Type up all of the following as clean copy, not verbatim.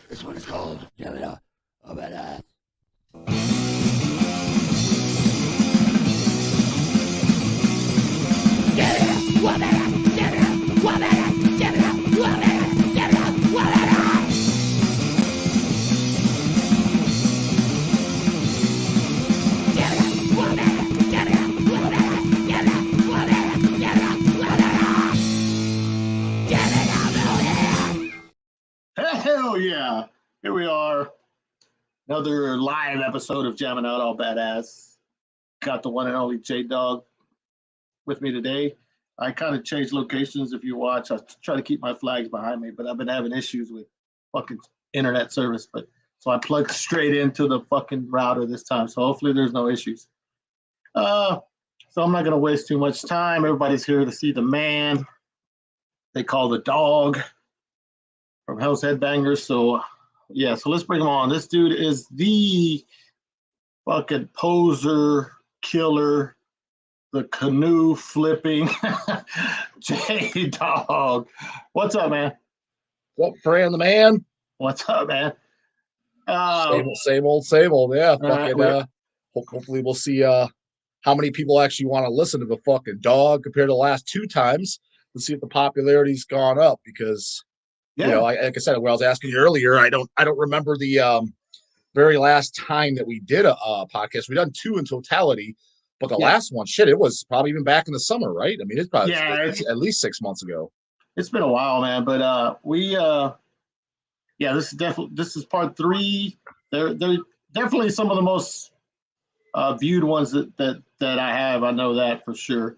This one is called JOABA. Hell yeah! Here we are. Another live episode of Jamming Out All Badass. Got the one and only JDAWG with me today. I kind of changed locations. If you watch, I try to keep my flags behind me, but I've been having issues with fucking internet service. But so I plugged straight into the fucking router this time. So hopefully there's no issues. So I'm not gonna waste too much time. Everybody's here to see the man they call the dog from HELLS Headbangers. So yeah, so let's bring him on. This dude is the fucking poser killer, the canoe flipping JDAWG. What's up, man? What, Fran the man? What's up, man? Same old. Yeah, fucking. Hopefully, we'll see how many people actually want to listen to the fucking dog compared to the last two times. Let's see if the popularity's gone up because. Yeah. You know, like I said, when I was asking you earlier, I don't remember the very last time that we did a podcast. We done two in totality, but the last one, shit, it was probably even back in the summer, right? I mean, it's probably at least 6 months ago. It's been a while, man. But this is part 3. They're definitely some of the most viewed ones that I have. I know that for sure.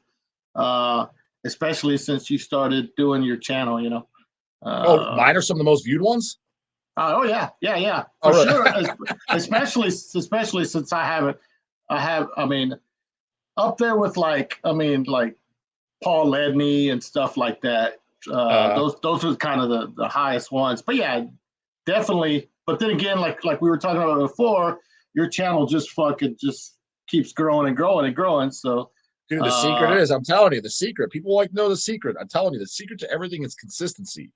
Especially since you started doing your channel, you know. Mine are some of the most viewed ones. Oh yeah, for sure. especially since I mean, up there with like Paul Ledney and stuff like that. Those are kind of the highest ones. But yeah, definitely. But then again, like we were talking about before, your channel just keeps growing and growing and growing. So. Dude, the secret is, I'm telling you, the secret. People like to know the secret. I'm telling you, the secret to everything is consistency.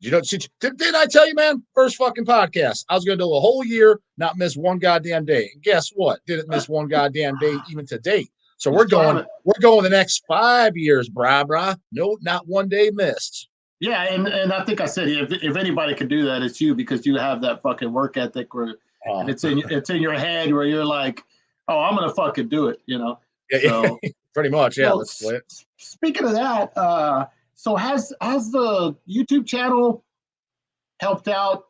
You know, didn't I tell you, man? First fucking podcast. I was going to do a whole year, not miss one goddamn day. And guess what? Didn't miss one goddamn day even to date. So we're going the next 5 years, brah. No, not one day missed. Yeah, and I think I said if anybody could do that, it's you because you have that fucking work ethic where and it's in your head where you're like, oh, I'm gonna fucking do it, you know. So, pretty much, yeah. So, speaking of that, so has the YouTube channel helped out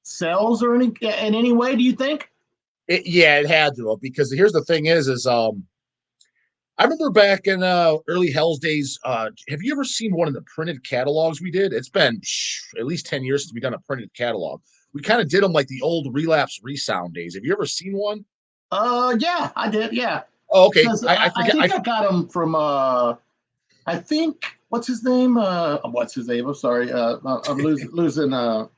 sales or in any way? Do you think? It had to have, because here's the thing is I remember back in early HELLS days. Have you ever seen one of the printed catalogs we did? It's been at least 10 years since we've done a printed catalog. We kind of did them like the old Relapse Resound days. Have you ever seen one? Yeah, I did. Yeah. Oh, okay. I think I got him from I think what's his name? I'm sorry. I'm losing Kanye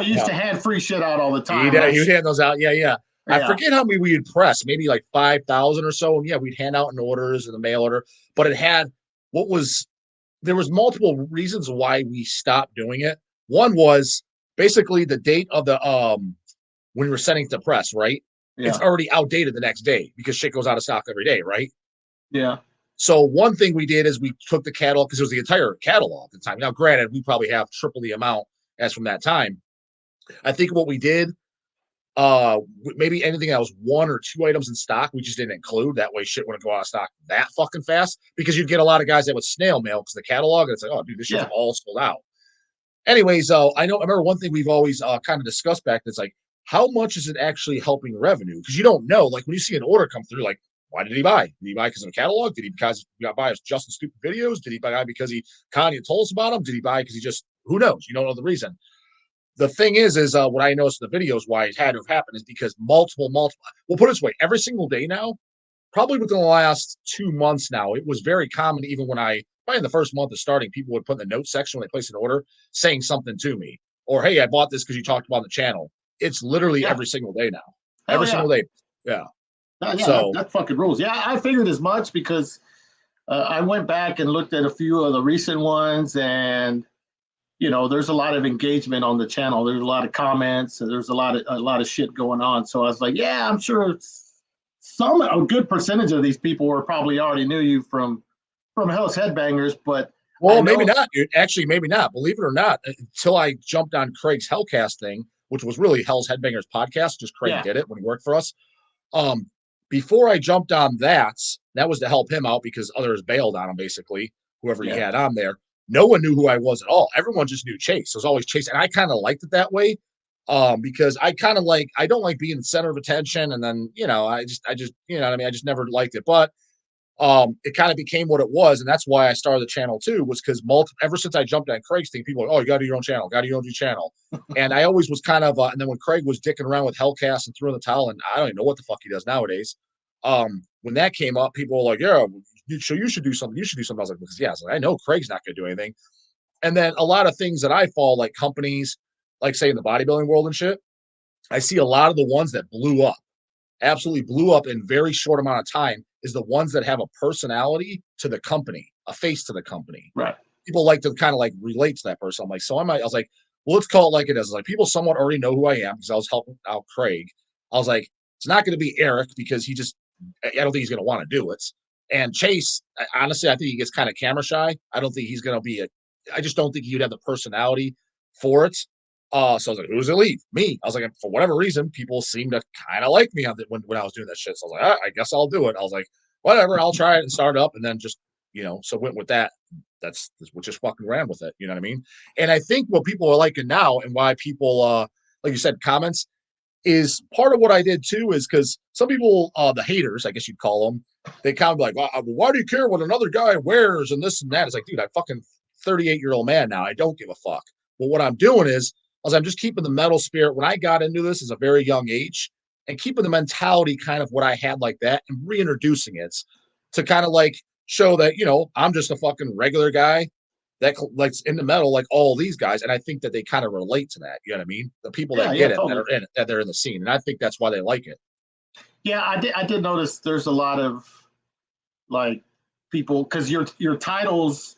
used to hand free shit out all the time. He would hand those out. Yeah. I forget how many we would press, maybe like 5,000 or so. And yeah, we'd hand out in orders in the mail order, but there was multiple reasons why we stopped doing it. One was basically the date of the when we were sending it to press, right? Yeah. It's already outdated the next day because shit goes out of stock every day, right? Yeah. So one thing we did is we took the catalog, because it was the entire catalog at the time. Now, granted, we probably have triple the amount as from that time. I think what we did, maybe anything that was 1 or 2 items in stock, we just didn't include. That way shit wouldn't go out of stock that fucking fast, because you'd get a lot of guys that would snail mail because the catalog, and it's like, oh, dude, this shit's all sold out. Anyways, I remember one thing we've always kind of discussed back then, it's like, how much is it actually helping revenue? Because you don't know. Like when you see an order come through, like, why did he buy? Did he buy because of a catalog? Did he because he got buy Justin stupid videos? Did he buy because Kanye told us about him? Did he buy because he just, who knows? You don't know the reason. The thing is what I noticed in the videos why it had to have happened is because multiple, we'll put it this way, every single day now, probably within the last 2 months now, it was very common, even when probably in the first month of starting, people would put in the notes section when they place an order saying something to me. Or, hey, I bought this because you talked about the channel. It's literally every single day now. Every single day. Yeah. So that fucking rules. Yeah, I figured as much because I went back and looked at a few of the recent ones, and you know, there's a lot of engagement on the channel. There's a lot of comments, and there's a lot of shit going on. So I was like, yeah, I'm sure a good percentage of these people were probably already knew you from HELLS Headbangers, but well, maybe not, dude. Actually, maybe not. Believe it or not, until I jumped on Craig's Hellcast thing, which was really HELLS Headbangers podcast. Just Craig did it when he worked for us. Before I jumped on that was to help him out because others bailed on him, basically, whoever he had on there. No one knew who I was at all. Everyone just knew Chase. It was always Chase. And I kind of liked it that way because I kind of I don't like being the center of attention. And then, you know, I just, you know what I mean? I just never liked it. But it kind of became what it was. And that's why I started the channel too, was because ever since I jumped on Craig's thing, people were, oh, you got to do your own channel, got to do your own channel. And I always was kind of, and then when Craig was dicking around with Hellcast and threw in the towel, and I don't even know what the fuck he does nowadays. When that came up, people were like, yeah, so you should do something. You should do something. I was like, because I know Craig's not going to do anything. And then a lot of things that I follow, like companies, like say in the bodybuilding world and shit, I see a lot of the ones that blew up, absolutely blew up in very short amount of time is the ones that have a personality to the company, a face to the company. Right. People like to kind of like relate to that person. I'm like, so I was like, well, let's call it like it is. Like people somewhat already know who I am because I was helping out Craig. I was like, it's not going to be Eric because I don't think he's going to want to do it. And Chase, honestly, I think he gets kind of camera shy. I don't think he's going to be I just don't think he'd have the personality for it. So I was like, who's the lead? Me. I was like, for whatever reason, people seem to kind of like me when I was doing that shit. So I was like, I guess I'll do it. I was like, whatever, I'll try it and start up. And then just, you know, so went with that. That's what just fucking ran with it. You know what I mean? And I think what people are liking now and why people, like you said, comments is part of what I did too, is because some people, the haters, I guess you'd call them, they kind of be like, well, why do you care what another guy wears and this and that? It's like, dude, I'm fucking 38-year-old man now. I don't give a fuck. But what I'm doing is I'm just keeping the metal spirit. When I got into this as a very young age and keeping the mentality kind of what I had like that and reintroducing it to kind of like show that, you know, I'm just a fucking regular guy that likes in the metal like all these guys. And I think that they kind of relate to that. You know what I mean? The people that get it, totally. That are in it, that they're in the scene. And I think that's why they like it. Yeah, I did notice there's a lot of like people, because your titles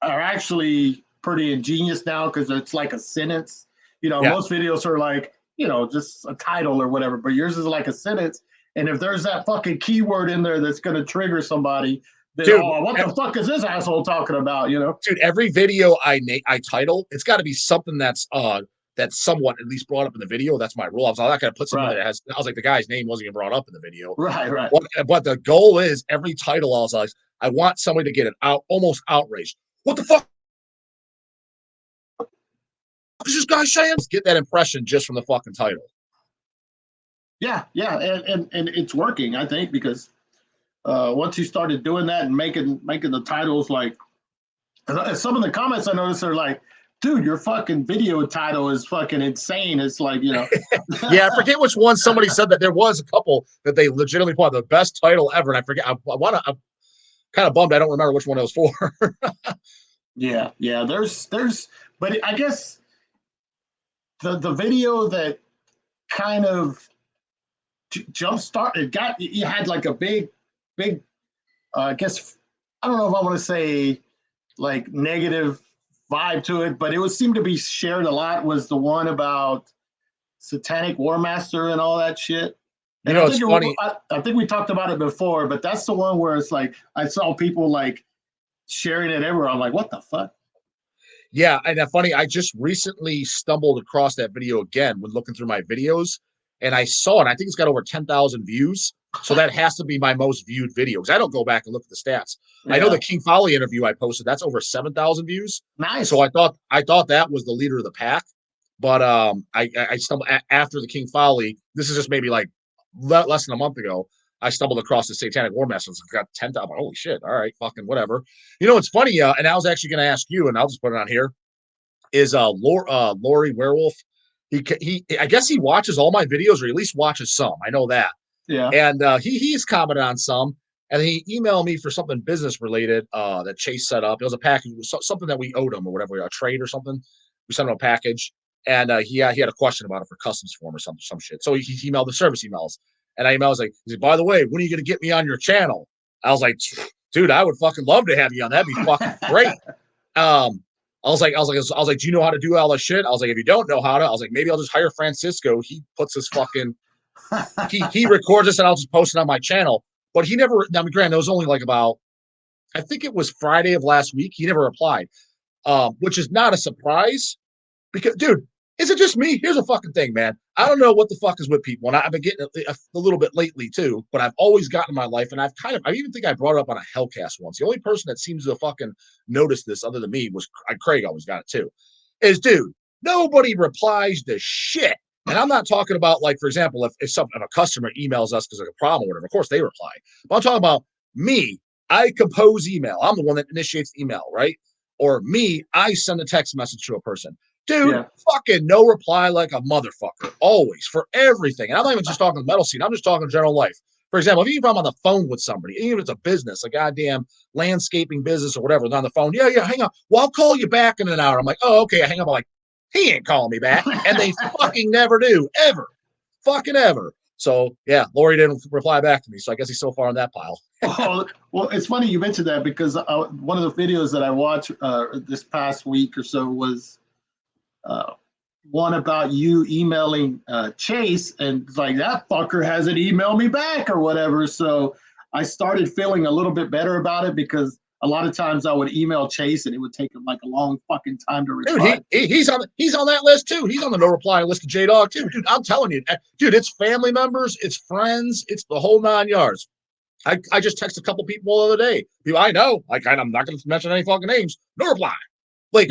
are actually pretty ingenious now because it's like a sentence. You know, most videos are like, you know, just a title or whatever, but yours is like a sentence. And if there's that fucking keyword in there that's going to trigger somebody, then, dude, what the fuck is this asshole talking about? You know, dude, every video I title, it's got to be something that's somewhat at least brought up in the video. That's my rule. I was not going to put something that has. I was like, the guy's name wasn't even brought up in the video. Right. But the goal is every title. I was like, I want somebody to get almost outraged. What the fuck? Is this guy saying? Get that impression just from the fucking title. Yeah, and it's working, I think, because once you started doing that and making the titles like, some of the comments I noticed are like, dude, your fucking video title is fucking insane. It's like, you know. Yeah, I forget which one. Somebody said that there was a couple that they legitimately put the best title ever, and I forget. I'm kind of bummed I don't remember which one it was for. Yeah. There's, but I guess. The video that kind of jumpstarted you had like a big I guess I don't know if I want to say like negative vibe to it, but it would seem to be shared a lot was the one about Satanic War Master and all that shit. And you know, it's funny. I think we talked about it before, but that's the one where it's like I saw people like sharing it everywhere. I'm like, what the fuck? Yeah, and that's funny. I just recently stumbled across that video again when looking through my videos, and I saw it. I think it's got over 10,000 views, so that has to be my most viewed video because I don't go back and look at the stats. Yeah. I know the King Folly interview I posted, that's over 7,000 views. Nice. So I thought that was the leader of the pack, but I stumbled after the King Folly. This is just maybe like less than a month ago. I stumbled across the Satanic War Master. It's got 10,000. Holy shit. All right, fucking whatever. You know, it's funny. And I was actually going to ask you, and I'll just put it on here, is Lori Werewolf. I guess he watches all my videos, or at least watches some. I know that. Yeah. And he's commented on some, and he emailed me for something business related that Chase set up. It was a package, something that we owed him or whatever, a trade or something. We sent him a package, and he had a question about it for customs form or some shit. So he emailed the service emails. And I was like, by the way, when are you going to get me on your channel? I was like, dude, I would fucking love to have you on. That'd be fucking great. I was like, do you know how to do all this shit? I was like, if you don't know how to, I was like, maybe I'll just hire Francisco. He puts this fucking, he records this and I'll just post it on my channel. But he never, I mean, granted, it was only like about, I think it was Friday of last week. He never replied, which is not a surprise because, dude, is it just me? Here's a fucking thing, man. I don't know what the fuck is with people. And I've been getting a little bit lately too, but I've always gotten in my life. And I even think I brought it up on a Hellcast once. The only person that seems to fucking notice this other than me was Craig always got it too, is dude, nobody replies to shit. And I'm not talking about like, for example, if a customer emails us because of a problem or whatever, of course they reply. But I'm talking about me. I compose email. I'm the one that initiates the email, right? Or me, I send a text message to a person. Dude, fucking no reply like a motherfucker. Always, for everything. And I'm not even just talking metal scene. I'm just talking general life. For example, if I'm on the phone with somebody, even if it's a business, a goddamn landscaping business or whatever, they're on the phone. Yeah, hang on. Well, I'll call you back in an hour. I'm like, oh, okay. I hang up. I'm like, he ain't calling me back. And they fucking never do. Ever. Fucking ever. So, yeah, Lori didn't reply back to me. So I guess he's so far on that pile. Well, it's funny you mentioned that because one of the videos that I watched this past week or so was one about you emailing Chase, and it's like that fucker hasn't emailed me back or whatever. So I started feeling a little bit better about it because a lot of times I would email Chase and it would take him like a long fucking time to reply. Dude, he's on that list too. He's on the no reply list of JDAWG too. Dude, I'm telling you, dude, it's family members, it's friends, it's the whole 9 yards. I just texted a couple people the other day. People I know, like I'm not going to mention any fucking names. No reply. Like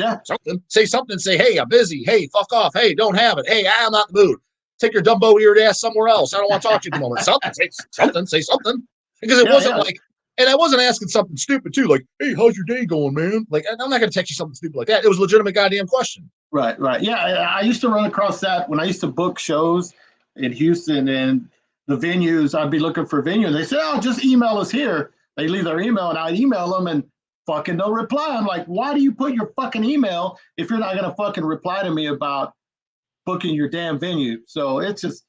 say something, say, hey, I'm busy. Hey, fuck off. Hey, don't have it. Hey, I'm not in the mood. Take your Dumbo eared ass somewhere else. I don't want to talk to you at the moment. Say something. Because it wasn't like, and I wasn't asking something stupid too, like, hey, how's your day going, man? Like, I'm not going to text you something stupid like that. It was a legitimate goddamn question. Right. Yeah, I used to run across that when I used to book shows in Houston and the venues. I'd be looking for a venue. They say, oh, just email us here. They leave their email and I'd email them and fucking no reply. I'm like, why do you put your fucking email if you're not going to fucking reply to me about booking your damn venue? So it's just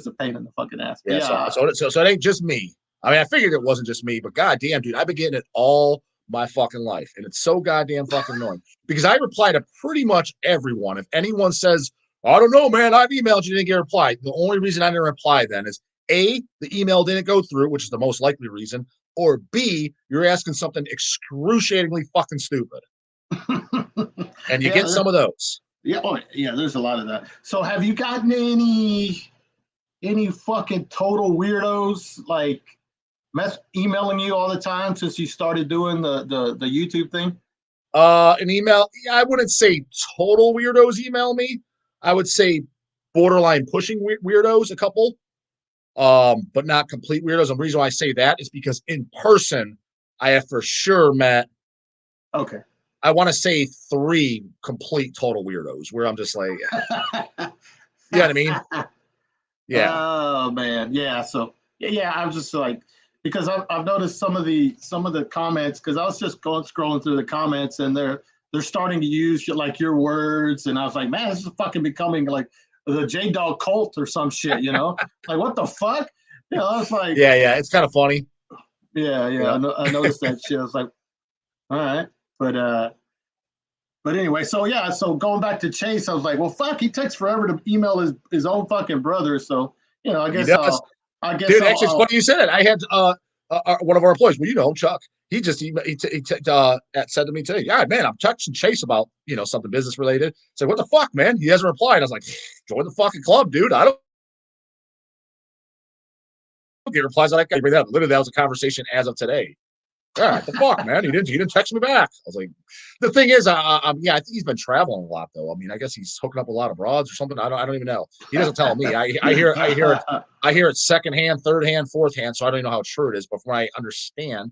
a pain in the fucking ass. Yeah. So it ain't just me. I mean, I figured it wasn't just me, but goddamn, dude, I've been getting it all my fucking life. And it's so goddamn fucking annoying because I reply to pretty much everyone. If anyone says, I don't know, man, I've emailed you, didn't get a reply. The only reason I didn't reply then is A, the email didn't go through, which is the most likely reason, or B, you're asking something excruciatingly fucking stupid. And you get some of those. Yeah, there's a lot of that. So have you gotten any fucking total weirdos like emailing you all the time since you started doing the YouTube thing? An email, I wouldn't say total weirdos email me. I would say borderline pushing weirdos, a couple, but not complete weirdos. And the reason why I say that is because in person, I have for sure met. Okay. I want to say 3 complete total weirdos where I'm just like, you know what I mean? Yeah. Oh man. Yeah. So yeah, I'm just like, because I've noticed some of the comments, because I was just scrolling through the comments and they're starting to use like your words, and I was like, man, this is fucking becoming like the JDAWG cult or some shit, you know? Like what the fuck? You know, I was like, yeah, it's kind of funny. Yeah. I noticed that shit. I was like, all right, but anyway, so going back to Chase, I was like, well, fuck, he takes forever to email his own fucking brother, so you know, I guess dude, actually, it's funny you said it. I had one of our employees, well, you know, Chuck, he just said to me today, yeah, man, I'm texting Chase about, you know, something business related. So what the fuck, man? He hasn't replied. I was like, join the fucking club, dude. I don't get replies like that. Literally, that was a conversation as of today. All right, the fuck, man. He didn't text me back. I was like, the thing is, I think he's been traveling a lot though. I mean, I guess he's hooking up a lot of broads or something. I don't even know. He doesn't tell me. I hear it secondhand, third hand, fourth hand. So I don't even know how true it is. But from what I understand,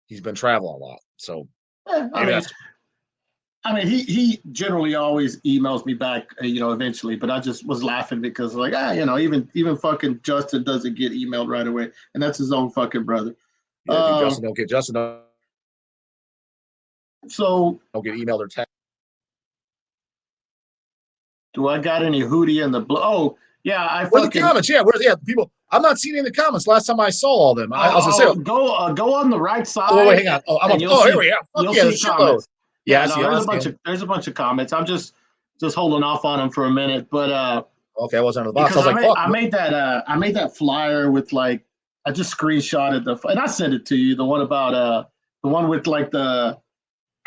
he's been traveling a lot. So I mean, he generally always emails me back, you know, eventually. But I just was laughing because like, you know, even fucking Justin doesn't get emailed right away, and that's his own fucking brother. Yeah, Justin don't get so don't get emailed or text. Do I got any hootie in the oh yeah, I fucking the comments, people. I'm not seeing any in the comments. Last time I saw all them, I was gonna say go on the right side. Oh wait, hang on. Here we go. Yeah, there's shitload. Yeah, no, there's a bunch of comments. I'm just holding off on them for a minute, but okay, I was under the box. because I was like, fuck. I made that flyer with like I just screenshotted and I sent it to you. The one about the one with like the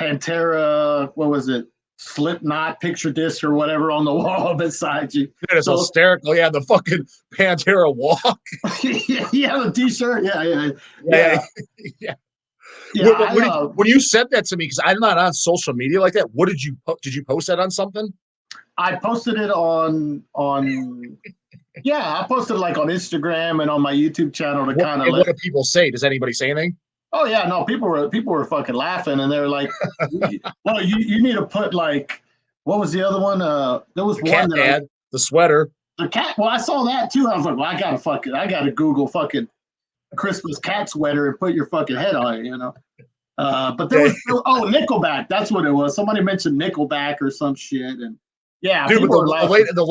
Pantera, what was it? Slipknot picture disc or whatever on the wall beside you. It's hysterical. Yeah, the fucking Pantera walk. Yeah, the t-shirt. Yeah. When you sent that to me, because I'm not on social media like that, what did you post that on something? I posted it on I posted it like on Instagram and on my YouTube channel to kind of what do people say? Does anybody say anything? Oh yeah, no, people were fucking laughing and they're like, well, you need to put like, what was the other one? There was one that the sweater. The cat. Well, I saw that too. I was like, well, I gotta Google fucking Christmas cat sweater and put your fucking head on it, you know. But there was Nickelback. That's what it was. Somebody mentioned Nickelback or some shit, and yeah, dude. But the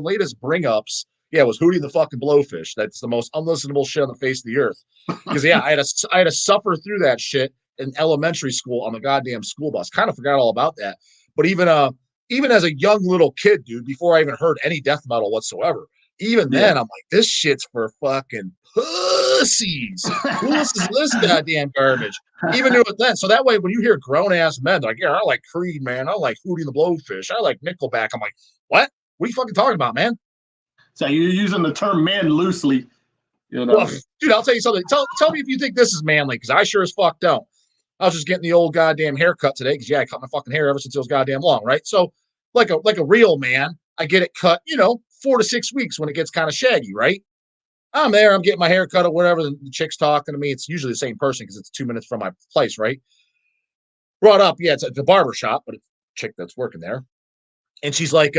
latest bring ups, was Hootie the fucking Blowfish. That's the most unlistenable shit on the face of the earth. Because I had to suffer through that shit in elementary school on the goddamn school bus. Kind of forgot all about that. But even as a young little kid, dude, before I even heard any death metal whatsoever, even then I'm like, this shit's for fucking pussies. Who listens to this goddamn garbage? Even knew it then. So that way, when you hear grown ass men, they're like, yeah, I like Creed, man. I like Hootie the Blowfish. I like Nickelback. I'm like, what? What are you fucking talking about, man? So you're using the term man loosely, you know. Well, dude, I'll tell you something. Tell me if you think this is manly, because I sure as fuck don't. I was just getting the old goddamn haircut today, because I cut my fucking hair ever since it was goddamn long, right? So like a real man, I get it cut, 4 to 6 weeks when it gets kind of shaggy, right? I'm there, I'm getting my hair cut or whatever. The chick's talking to me. It's usually the same person because it's 2 minutes from my place, right? Brought up, it's at the barber shop, but it's a chick that's working there. And she's like,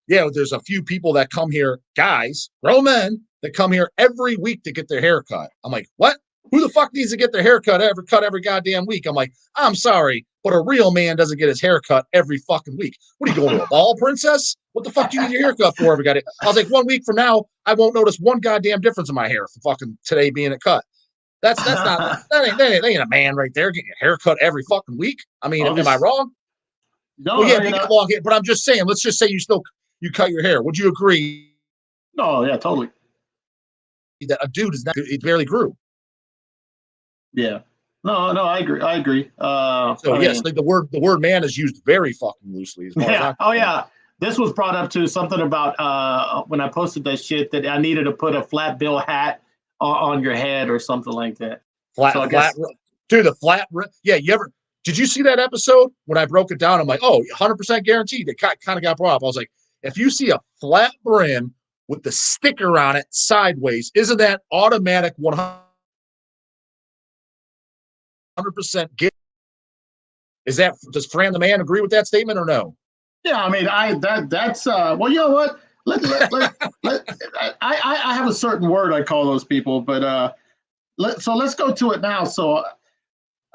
there's a few people that come here, guys, grown men, that come here every week to get their hair cut. I'm like, what? Who the fuck needs to get their hair cut every goddamn week? I'm like, I'm sorry, but a real man doesn't get his hair cut every fucking week. What are you going to a ball, princess? What the fuck do you need your haircut for every goddamn? I was like, 1 week from now, I won't notice one goddamn difference in my hair for fucking today being a cut. That ain't a man right there getting your hair cut every fucking week. I mean, am I wrong? No, well, you get long hair, but I'm just saying, let's just say you cut your hair. Would you agree? No, yeah, totally. That a dude it barely grew. Yeah. No, I agree. The word man is used very fucking loosely. Yeah. This was brought up to something about when I posted that shit that I needed to put a flat bill hat on your head or something like that. Dude, the flat. Yeah, did you see that episode when I broke it down? I'm like, 100% guaranteed. It kind of got brought up. I was like, if you see a flat brim with the sticker on it sideways, isn't that automatic 100% get? Does Fran the man agree with that statement or no? Yeah, I mean, that's well, you know what? I have a certain word I call those people, but let's go to it now. So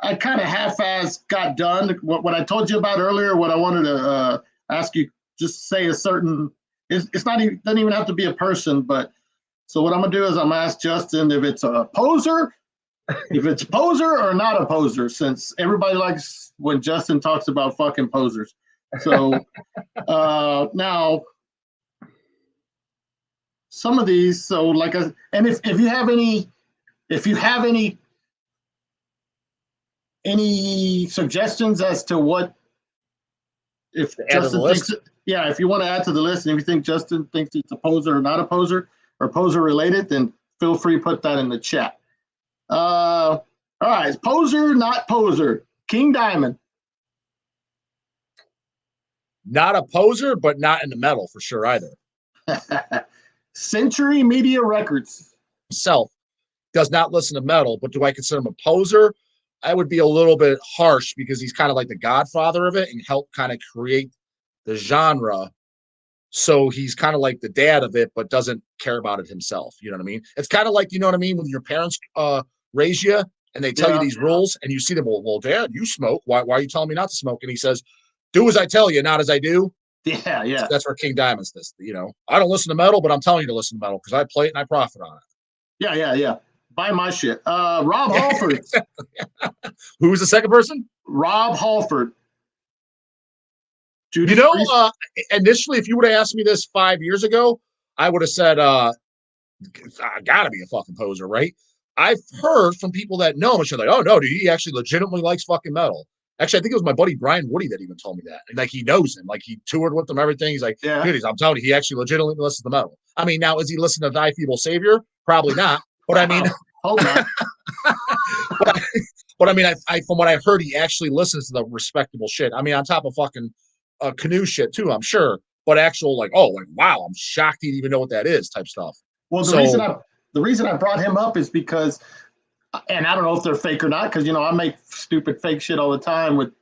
I kind of half-ass got done what I told you about earlier. What I wanted to ask you, just say a certain. It's not even doesn't even have to be a person, but so what I'm gonna do is I'm gonna ask Justin if it's a poser. If it's a poser or not a poser, since everybody likes when Justin talks about fucking posers. So now some of these, so like, and if you have any suggestions as to what, if Justin thinks, if you want to add to the list, and if you think Justin thinks it's a poser or not a poser or poser related, then feel free to put that in the chat. All right, poser, not poser. King Diamond. Not a poser, but not in the metal for sure either. Century Media Records. Himself does not listen to metal, but do I consider him a poser? I would be a little bit harsh because he's kind of like the godfather of it and helped kind of create the genre. So he's kind of like the dad of it, but doesn't care about it himself. You know what I mean? It's kind of like, you know what I mean, when your parents raise you and they tell you these rules and you see them, well, Dad, you smoke. Why are you telling me not to smoke? And he says, do as I tell you, not as I do. Yeah. So that's where King Diamond's this. I don't listen to metal, but I'm telling you to listen to metal because I play it and I profit on it. Yeah. Buy my shit. Rob Halford. Who's the second person? Rob Halford. You know, initially, if you would have asked me this 5 years ago, I would have said, I gotta be a fucking poser, right? I've heard from people that know him, and she's like, oh no, dude, he actually legitimately likes fucking metal. Actually, I think it was my buddy Brian Woody that even told me that. And like he knows him, like he toured with him, everything. He's like, Yeah. dude, I'm telling you, he actually legitimately listens to metal. I mean, now is he listening to Thy Feeble Savior? Probably not. But I mean, hold on. but I mean, I from what I've heard, he actually listens to the respectable shit. I mean, on top of fucking canoe shit too, I'm sure. But actual like, oh, like wow, I'm shocked he didn't even know what that is, type stuff. Well, the reason I brought him up is because, and I don't know if they're fake or not, because you know I make stupid fake shit all the time with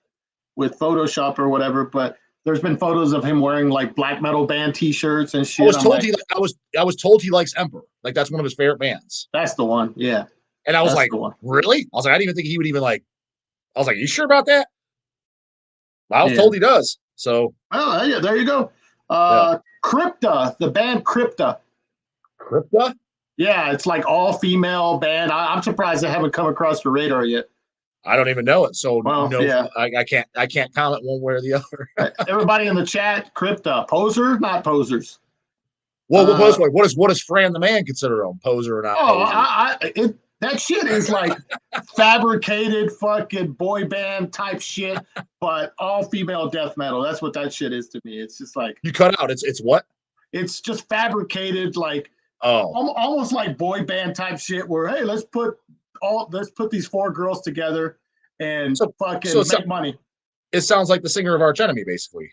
Photoshop or whatever. But there's been photos of him wearing like black metal band T-shirts and shit. I was told he likes Emperor. Like that's one of his favorite bands. That's the one. Yeah. And I was like, really? I was like, I didn't even think he would even like. I was like, you sure about that? I was told he does. So. Oh yeah, there you go. Crypta, the band Crypta. Crypta? Yeah, it's like all female band. I'm surprised I haven't come across the radar yet. I don't even know it, so yeah. I can't comment one way or the other. Everybody in the chat, Crypta, poser, not posers. Well, what does Fran the man consider him, poser or not? Poser? That shit is like fabricated fucking boy band type shit, but all female death metal. That's what that shit is to me. It's just like you cut out. It's what? It's just fabricated like almost like boy band type shit. Where hey, let's put these 4 girls together and make money. It sounds like the singer of Arch Enemy, basically.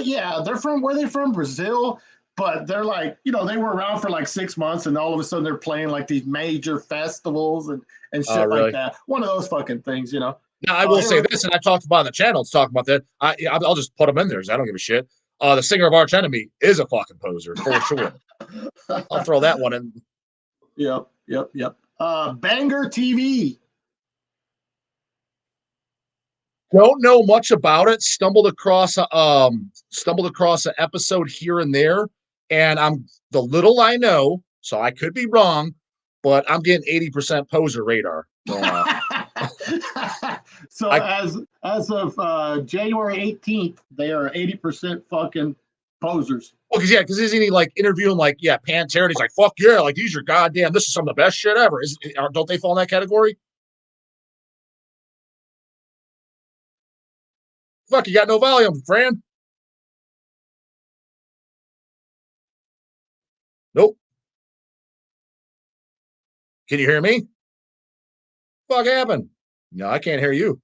Yeah, they're from where they from Brazil. But they're like, you know, they were around for like 6 months and all of a sudden they're playing like these major festivals and shit like that. One of those fucking things, you know. Now, I will say this, and I talked about on the channel, it's talking about that. I'll just put them in there because I don't give a shit. The singer of Arch Enemy is a fucking poser, for sure. I'll throw that one in. Yep. Banger TV. Don't know much about it. Stumbled across an episode here and there. And I'm the little I know, so I could be wrong, but I'm getting 80% poser radar going on. So as of January 18th, they are 80% fucking posers. Well, because isn't he like interviewing like Pantera? And he's like, fuck yeah, like these are goddamn, this is some of the best shit ever. Don't they fall in that category? Fuck, you got no volume, Fran. Nope. Can you hear me? Fuck happened? No, I can't hear you.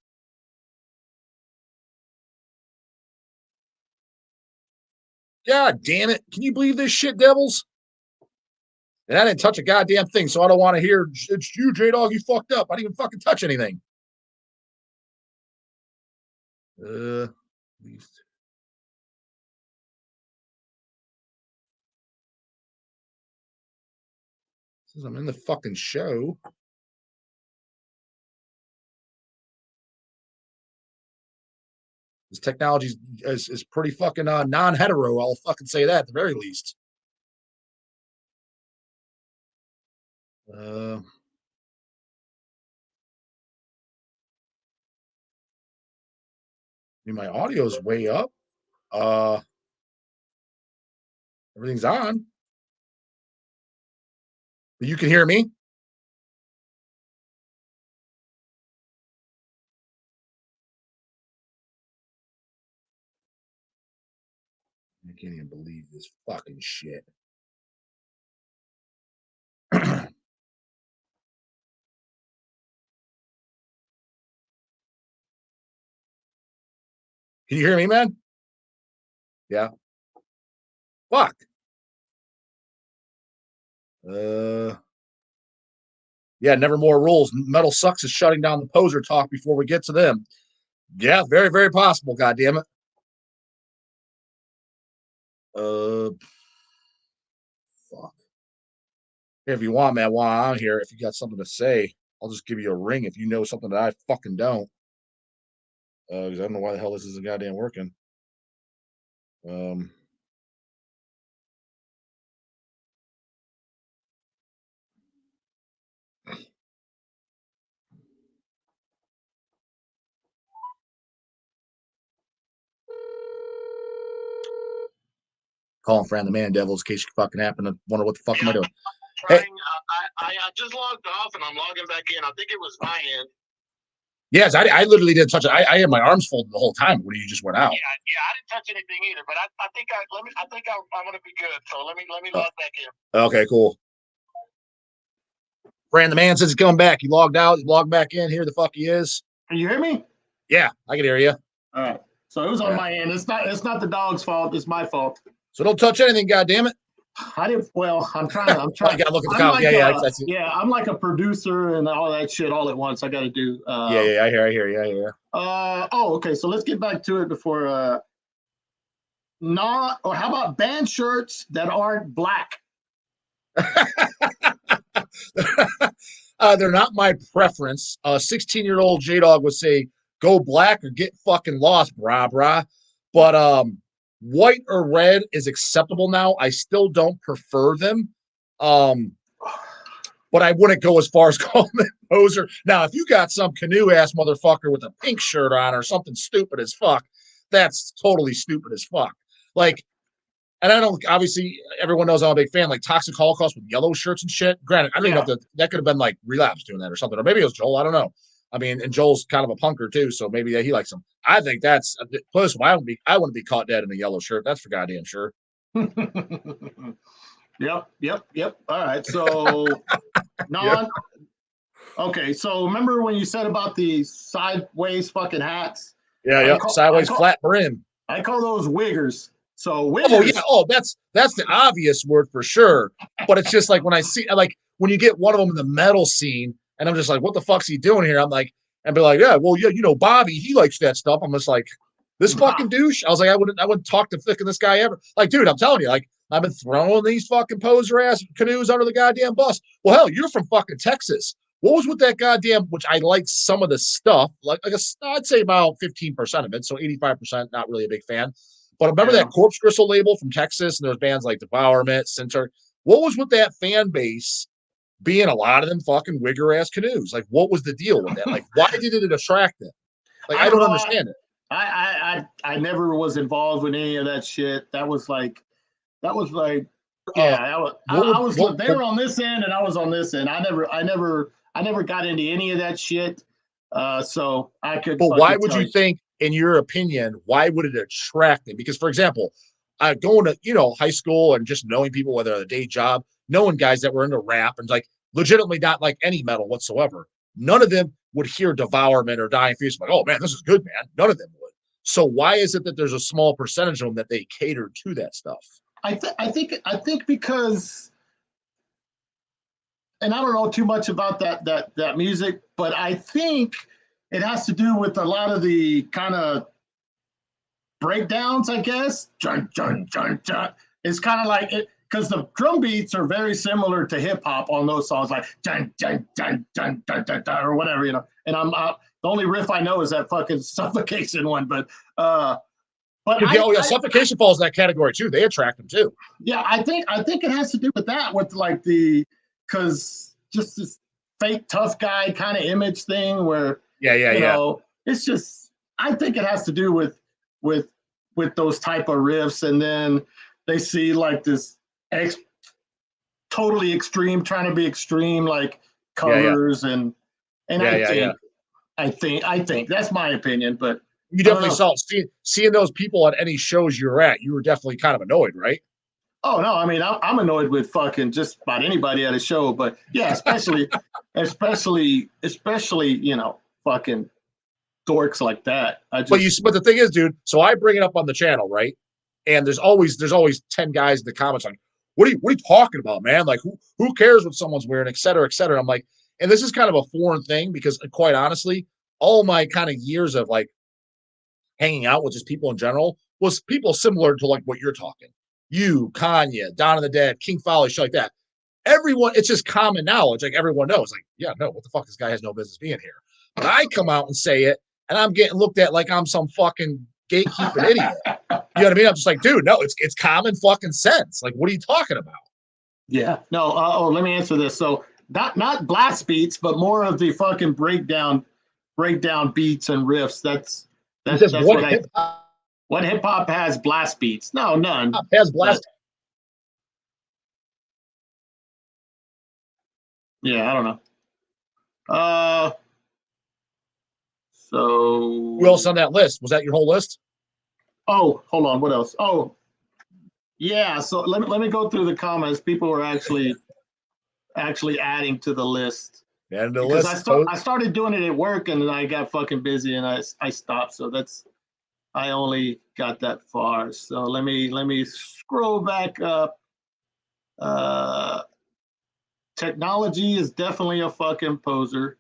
God damn it. Can you believe this shit, devils? And I didn't touch a goddamn thing, so I don't want to hear, it's you, JDAWG, you fucked up. I didn't even fucking touch anything. Least. Since I'm in the fucking show. This technology is pretty fucking non-hetero. I'll fucking say that at the very least. I mean, my audio is way up. Everything's on. But you can hear me? I can't even believe this fucking shit. Can you hear me, man? Yeah. Fuck. Yeah, never more rules. Metal Sucks is shutting down the poser talk before we get to them. Yeah, very, very possible, goddammit. Fuck. If you want, man, while I'm here, if you got something to say, I'll just give you a ring if you know something that I fucking don't. Because I don't know why the hell this isn't goddamn working. Calling Fran the man devils in case you fucking happen to wonder what the fuck am I doing. Trying, Hey. I just logged off and I'm logging back in. I think it was my end. Yes, I literally didn't touch it. I had my arms folded the whole time when you just went out. Yeah, I didn't touch anything either. But I think I'm gonna be good. So let me log back in. Okay, cool. Fran the man says he's coming back. He logged out. He logged back in. Here the fuck he is. Can you hear me? Yeah, I can hear you. All right. So it was on my end. It's not the dog's fault. It's my fault. So don't touch anything, goddammit. I didn't. Well, I'm trying. I gotta look at the comments. Yeah, I'm like a producer and all that shit all at once. I got to do. I hear you. Oh, okay. So let's get back to it before. Or how about band shirts that aren't black? They're not my preference. 16-year-old JDAWG would say, "Go black or get fucking lost, brah." But white or red is acceptable now. I still don't prefer them. But I wouldn't go as far as calling them poser. Now, if you got some canoe ass motherfucker with a pink shirt on or something stupid as fuck, that's totally stupid as fuck. Like, and I don't, obviously, everyone knows I'm a big fan, like Toxic Holocaust with yellow shirts and shit. Granted, I don't even know if that could have been like Relapse doing that or something, or maybe it was Joel. I don't know. I mean, and Joel's kind of a punker too, so maybe he likes them. I think that's plus. I wouldn't be caught dead in a yellow shirt. That's for goddamn sure. Yep. All right. So Okay. So remember when you said about the sideways fucking hats? Yeah. Sideways flat brim. I call those wiggers. So wiggers. Oh yeah. Oh, that's the obvious word for sure. But it's just like when I see when you get one of them in the metal scene. And I'm just like, what the fuck's he doing here? I'm like, and be like, yeah, well, yeah, Bobby, he likes that stuff. I'm just like, this fucking douche. I was like, I wouldn't talk to fucking this guy ever. Like, dude, I'm telling you, like, I've been throwing these fucking poser ass canoes under the goddamn bus. Well, hell, you're from fucking Texas. What was with that goddamn? Which I liked some of the stuff. Like I'd say about 15% of it. So 85%, not really a big fan. But remember that Corpse Gristle label from Texas, and there's bands like Devourment, Center. What was with that fan base? Being a lot of them fucking wigger ass canoes. Like, what was the deal with that? Like, why did it attract them? Like, I don't understand it. I never was involved with any of that shit. That was like, they were on this end and I was on this end. I never got into any of that shit. So I could. But why would you think, in your opinion, why would it attract them? Because, for example, going to high school and just knowing people, whether a day job, knowing guys that were into rap and like legitimately not like any metal whatsoever, none of them would hear Devourment or Dying Feast like, oh man, this is good, man. None of them would. So why is it that there's a small percentage of them that they cater to that stuff? I think because, and I don't know too much about that music, but I think it has to do with a lot of the kind of breakdowns, I guess. Jun, jun, jun, jun. It's kind of like it, because the drum beats are very similar to hip hop on those songs, like dun, dun, dun, dun, dun, dun, dun, or whatever, And I'm the only riff I know is that fucking Suffocation one, but Suffocation falls in that category too. They attract them too. Yeah, I think it has to do with that, with like because just this fake tough guy kind of image thing where it's just, I think it has to do with those type of riffs, and then they see like this totally extreme, trying to be extreme, like covers and I think that's my opinion, but you definitely saw seeing those people at any shows you were at. You were definitely kind of annoyed, right? Oh no, I mean I'm annoyed with fucking just about anybody at a show, but yeah, especially fucking dorks like that. But the thing is, dude. So I bring it up on the channel, right? And there's always 10 guys in the comments like, what are you talking about, man? Like, who cares what someone's wearing, et cetera, et cetera. I'm like, and this is kind of a foreign thing because, quite honestly, all my kind of years of like hanging out with just people in general was people similar to like what you're talking. You, Kanye, Dawn of the Dead, King Folly, shit like that. Everyone, it's just common knowledge. Like everyone knows, like, yeah, no, what the fuck? This guy has no business being here. But I come out and say it, and I'm getting looked at like I'm some fucking gatekeeping idiot. You know what I mean? I'm just like, dude, no, it's common fucking sense. Like, what are you talking about? Yeah, no. Let me answer this. So not blast beats, but more of the fucking breakdown beats and riffs. That's what hip hop has blast beats. No, none. Has blast. Yeah, I don't know. So Who else on that list? Was that your whole list? oh, hold on. What else? Oh, yeah. So let me go through the comments. People were actually adding to the list. And the Because list. I started doing it at work and then I got fucking busy and I stopped. So I only got that far. So let me scroll back up. Technology is definitely a fucking poser.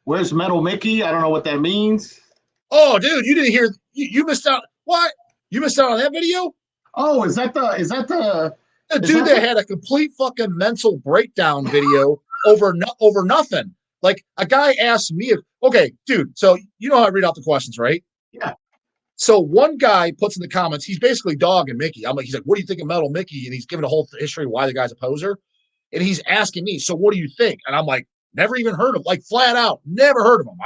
Where's Metal Mickey? I don't know what that means. Oh, dude, you didn't hear. You missed out. What? You missed out on that video? Oh, is that the dude that had a complete fucking mental breakdown video over nothing. Like a guy asked me, okay, dude, so you know how I read out the questions, right? Yeah. So one guy puts in the comments, he's basically dogging Mickey. He's like, what do you think of Metal Mickey? And he's giving a whole history of why the guy's a poser. And he's asking me, so what do you think? And I'm like, never even heard of him, like flat out, never heard of him.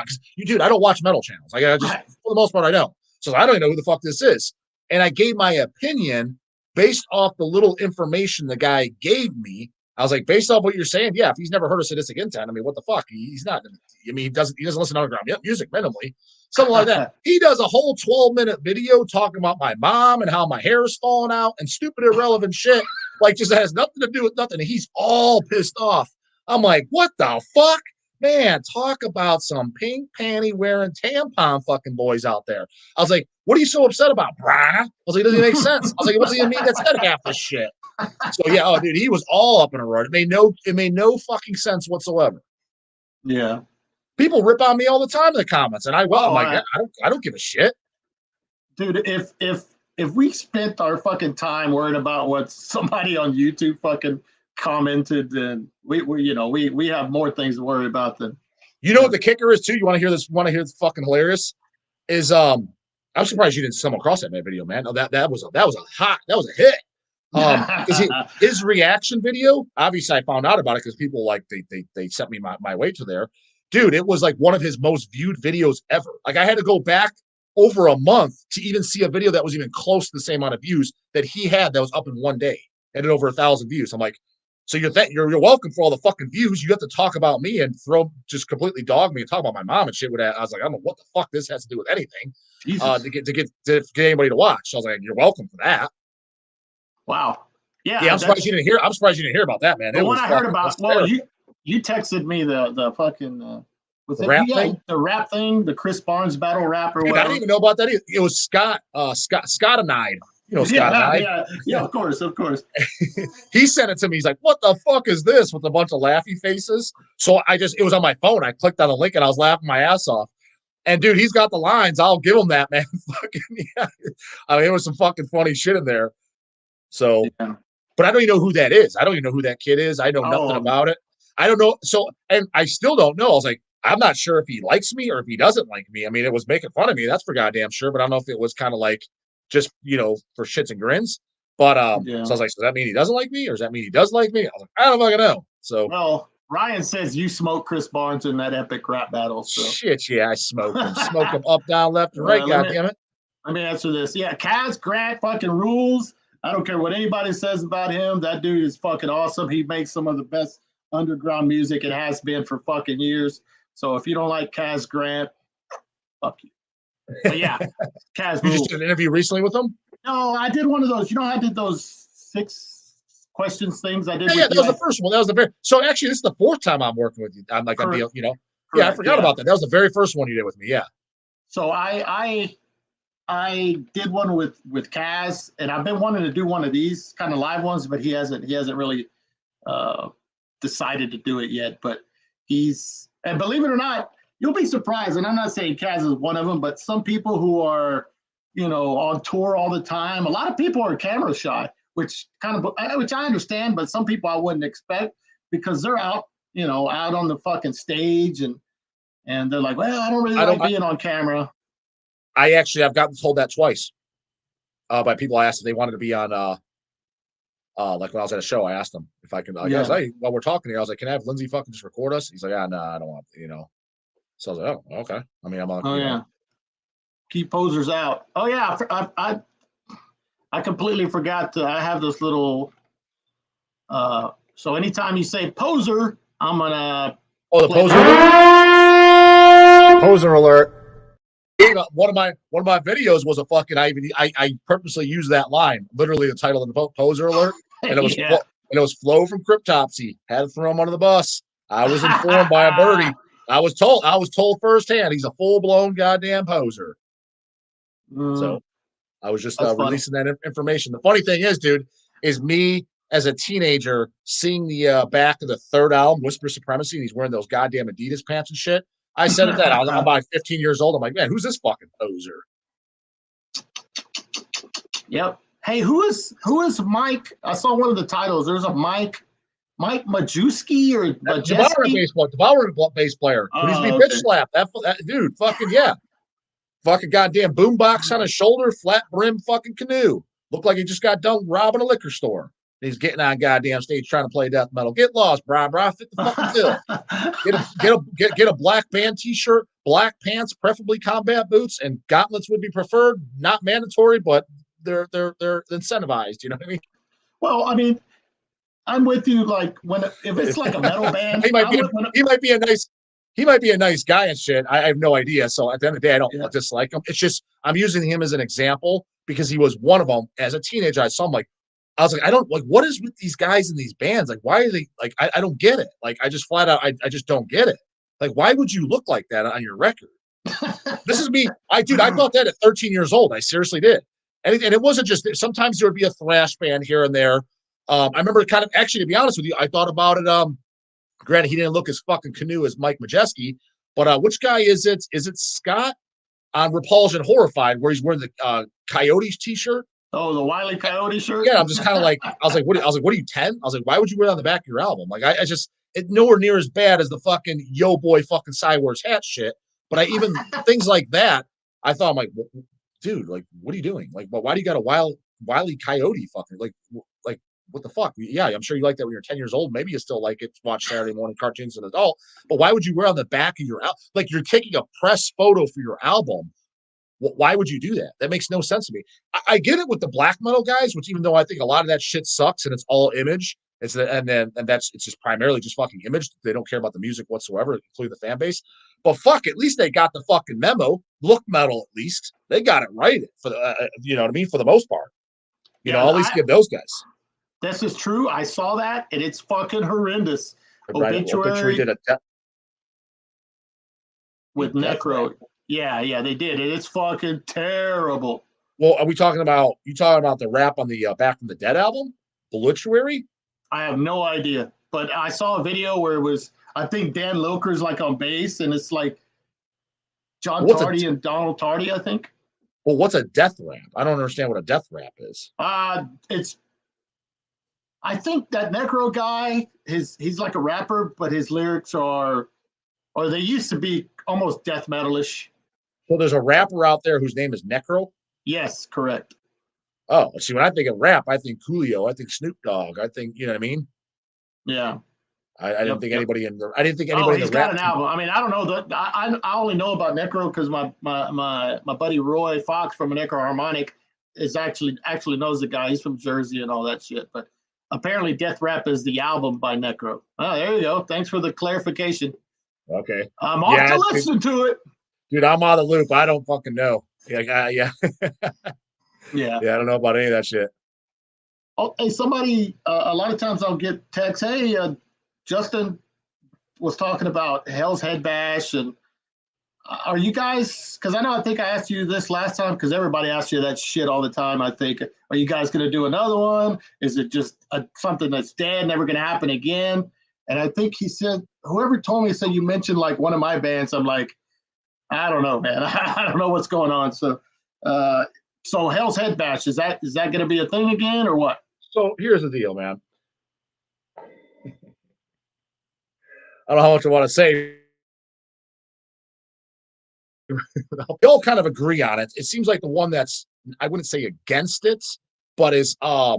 Dude, I don't watch metal channels. Like I just, for the most part, I don't. So I don't even know who the fuck this is. And I gave my opinion based off the little information the guy gave me. I was like, based off what you're saying, yeah, if he's never heard of Sadistic Intent, I mean, what the fuck? He's not. I mean, he doesn't listen to underground music minimally, something like that. He does a whole 12-minute video talking about my mom and how my hair is falling out and stupid, irrelevant shit, like just has nothing to do with nothing. And he's all pissed off. I'm like, what the fuck? Man, talk about some pink panty wearing tampon fucking boys out there. I was like, what are you so upset about, brah? I was like, it doesn't make sense. I was like, what does it mean that said half this shit? So yeah, oh dude, he was all up in a roar. It made no fucking sense whatsoever. Yeah. People rip on me all the time in the comments, and I'm like, yeah, I don't give a shit. Dude, if we spent our fucking time worrying about what somebody on YouTube fucking commented, then we have more things to worry about than. You know what the kicker is too? You want to hear this? Want to hear this fucking hilarious? Is I'm surprised you didn't stumble across that video, man. Oh, that was a hit. Because his reaction video, obviously I found out about it because people like they sent me my way to there. Dude, it was like one of his most viewed videos ever. Like I had to go back over a month to even see a video that was even close to the same amount of views that he had that was up in one day and over 1,000 views. I'm like, so you're welcome for all the fucking views. You have to talk about me and just completely dog me and talk about my mom and shit. I was like, I don't know what the fuck this has to do with anything. To get anybody to watch. So I was like, you're welcome for that. Wow. Yeah. I'm surprised you didn't hear. I'm surprised you didn't hear about that, man. The one I heard about. Well, you texted me the fucking was it rap thing? The rap thing, the Chris Barnes battle rap or whatever. I didn't even know about that either. It was Scott and I. You know, Scott and I. Yeah, of course. He sent it to me. He's like, "What the fuck is this?" with a bunch of laughy faces. So it was on my phone. I clicked on the link and I was laughing my ass off. And dude, he's got the lines. I'll give him that, man. Fucking yeah. I mean, there was some fucking funny shit in there. So, but I don't even know who that is. I don't even know who that kid is. I know nothing about it. I don't know. So, and I still don't know. I was like, I'm not sure if he likes me or if he doesn't like me. I mean, it was making fun of me. That's for goddamn sure. But I don't know if it was kind of like just, for shits and grins. But so I was like, does that mean he doesn't like me or does that mean he does like me? I was like, I don't fucking know. So, well, Ryan says you smoked Chris Barnes in that epic rap battle. So. Shit, yeah, I smoked him. Smoked him up, down, left, and right. Goddamn it. Let me answer this. Yeah, Kaz Grant fucking rules. I don't care what anybody says about him. That dude is fucking awesome. He makes some of the best underground music. It has been for fucking years. So if you don't like Kaz Grant, fuck you. But yeah, Kaz rules. You just did an interview recently with him? No, I did one of those. I did those 6 questions things I did. Yeah, that was the first one. That was the very. So actually, this is the 4th time I'm working with you. I'm like, Correct. Yeah, I forgot about that. That was the very first one you did with me. Yeah. So I did one with Kaz, and I've been wanting to do one of these kind of live ones, but he hasn't really decided to do it yet. But and believe it or not, you'll be surprised. And I'm not saying Kaz is one of them, but some people who are on tour all the time, a lot of people are camera shy, which I understand, but some people I wouldn't expect because they're out on the fucking stage and they're like, well, I don't really like being on camera. I've gotten told that twice by people. I asked if they wanted to be on like when I was at a show, I asked them if I can guys, hey, while we're talking here, I was like, can I have Lindsay fucking just record us? He's like, no, I don't want So I was like, oh, okay. I mean, I'm on keep posers out. Oh yeah, I completely forgot to. I have this little. So anytime you say poser, I'm gonna. Oh, the poser alert! Poser alert! One of my videos was a fucking. I purposely used that line, literally the title of the poser alert, and it was Yeah. and it was Flo from Cryptopsy. Had to throw him under the bus. I was informed by a birdie. I was told firsthand he's a full blown goddamn poser. So I was just releasing that information. The funny thing is, dude, is me as a teenager seeing the back of the third album, Whisper Supremacy, and he's wearing those goddamn Adidas pants and shit. I said it then. I'm about 15 years old. I'm like, man, who's this fucking poser? Yep. Hey, who is Mike? I saw one of the titles. There's a Mike Majewski or Devourer bass player. But he's being bitch slapped. That dude, fucking yeah. Fucking goddamn boombox on his shoulder, flat brim fucking canoe. Looked like he just got done robbing a liquor store. He's getting on goddamn stage trying to play death metal. Get lost, brah. Fit the fucking bill. Get a black band t-shirt, black pants, preferably combat boots, and gauntlets would be preferred. Not mandatory, but they're incentivized. You know what I mean? Well, I mean, I'm with you. Like if it's like a metal band, he might be a nice guy and shit. I have no idea. So at the end of the day, I don't dislike him. It's just I'm using him as an example because he was one of them. As a teenager, I saw him I was like, I don't like what is with these guys in these bands? Like, why are they like I don't get it. Like I just flat out I just don't get it. Like, why would you look like that on your record? This is me. I thought that at 13 years old. I seriously did. And it wasn't just sometimes there would be a thrash band here and there. I remember kind of actually, to be honest with you, I thought about it. Granted, he didn't look as fucking canoe as Mike Majewski, but which guy is it? Is it Scott on Repulsion Horrified, where he's wearing the Coyotes t-shirt? Oh, the Wile E. Coyote shirt? Yeah, I'm just kind of like, I was like, what are you, 10? I was like, why would you wear it on the back of your album? Like, I just, it's nowhere near as bad as the fucking yo boy fucking Cywards hat shit. But I even, things like that, I thought, I'm like, dude, like, what are you doing? Like, but why do you got a Wile E. Coyote fucking, like, what the fuck? Yeah, I'm sure you like that when you're 10 years old. Maybe you still like it, watch Saturday morning cartoons as an adult. But why would you wear on the back of your album? Like, you're taking a press photo for your album. Why would you do that? That makes no sense to me. I get it with the black metal guys, which even though I think a lot of that shit sucks and it's all image, it's just primarily just fucking image. They don't care about the music whatsoever, including the fan base. But fuck, at least they got the fucking memo. Look metal, at least they got it right for the you know what I mean, for the most part. You know, at least give those guys. This is true. I saw that, and it's fucking horrendous. Right, Obituary did a with Necro. Yeah, they did. It's fucking terrible. Well, are we talking about the rap on the Back from the Dead album, Obituary? I have no idea, but I saw a video where it was, I think Dan Lilker's like on bass, and it's like John Tardy and Donald Tardy, I think. Well, what's a death rap? I don't understand what a death rap is. I think that Necro guy, he's like a rapper, but his lyrics or they used to be almost death metalish. So there's a rapper out there whose name is Necro? Yes, correct. Oh, see, when I think of rap, I think Coolio, I think Snoop Dogg, I think, you know what I mean? Yeah. I didn't think anybody in the rap. He's got an album. I mean, I don't know. I only know about Necro because my buddy Roy Fox from Necro Harmonic is actually knows the guy. He's from Jersey and all that shit. But apparently Death Rap is the album by Necro. Oh, there you go. Thanks for the clarification. Okay. I'm off to listen to it. Dude, I'm out of the loop. I don't fucking know. Yeah. Yeah. Yeah, I don't know about any of that shit. Oh, hey, somebody, a lot of times I'll get texts, hey, Justin was talking about HELLS Headbash, and are you guys, because I think I asked you this last time, because everybody asks you that shit all the time, I think, are you guys going to do another one? Is it just something that's dead, never going to happen again? And I think he said, whoever told me, said you mentioned like one of my bands. I'm like, I don't know, man. I don't know what's going on. So HELLS Headbash, is that going to be a thing again or what? So here's the deal, man. I don't know how much I want to say. We all kind of agree on it. It seems like the one that's, I wouldn't say against it, but is the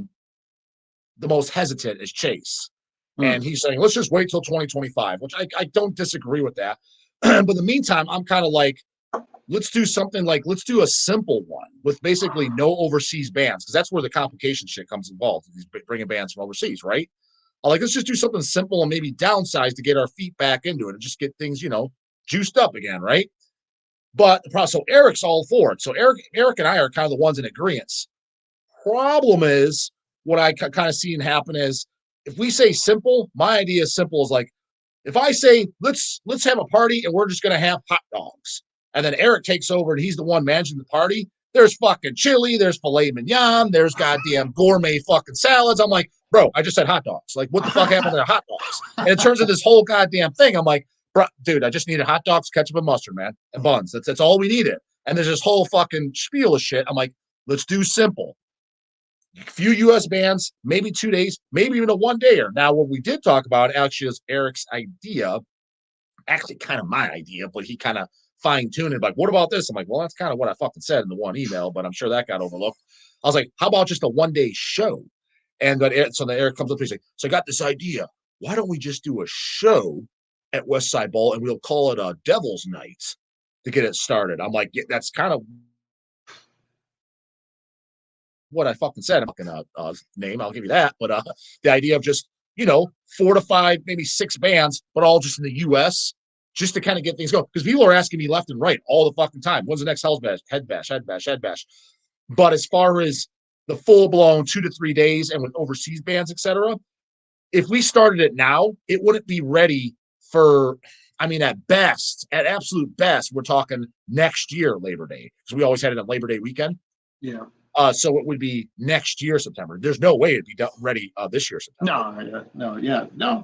most hesitant is Chase. And he's saying, let's just wait till 2025, which I don't disagree with that. But in the meantime, I'm kind of like, let's do something like, let's do a simple one with basically no overseas bands, because that's where the complication shit comes involved. These bringing bands from overseas, right? I'm like, let's just do something simple and maybe downsize to get our feet back into it and just get things, juiced up again, right? But so Eric's all for it. So Eric and I are kind of the ones in agreement. Problem is, what I kind of seen happen is, if we say simple, my idea is simple is like, if I say let's have a party and we're just gonna have hot dogs, and then Eric takes over and he's the one managing the party, there's fucking chili, there's filet mignon, there's goddamn gourmet fucking salads. I'm like, bro, I just said hot dogs. Like, what the fuck happened to the hot dogs? And in terms of this whole goddamn thing, I'm like, bro, dude, I just needed hot dogs, ketchup, and mustard, man, and buns. That's all we needed. And there's this whole fucking spiel of shit. I'm like, let's do simple. A few US bands, maybe 2 days, maybe even a 1 dayer. Now, what we did talk about actually is Eric's idea, actually kind of my idea, but he kind of fine-tuned it. Like, what about this? I'm like, well, that's kind of what I fucking said in the one email, but I'm sure that got overlooked. I was like, how about just a 1 day show? And so then Eric comes up to me, he's like, so I got this idea. Why don't we just do a show at West Side Bowl and we'll call it a Devil's Night to get it started? I'm like, yeah, that's kind of what I fucking said. I'm not gonna name, I'll give you that. But the idea of just, 4 to 5, maybe 6 bands, but all just in the US, just to kind of get things going. Because people are asking me left and right all the fucking time, when's the next HELLS bash? Headbash. But as far as the full-blown 2 to 3 days and with overseas bands, etc., if we started it now, it wouldn't be ready for, at absolute best, we're talking next year, Labor Day, because we always had it on Labor Day weekend. Yeah. So it would be next year, September. There's no way it'd be ready this year, September. No.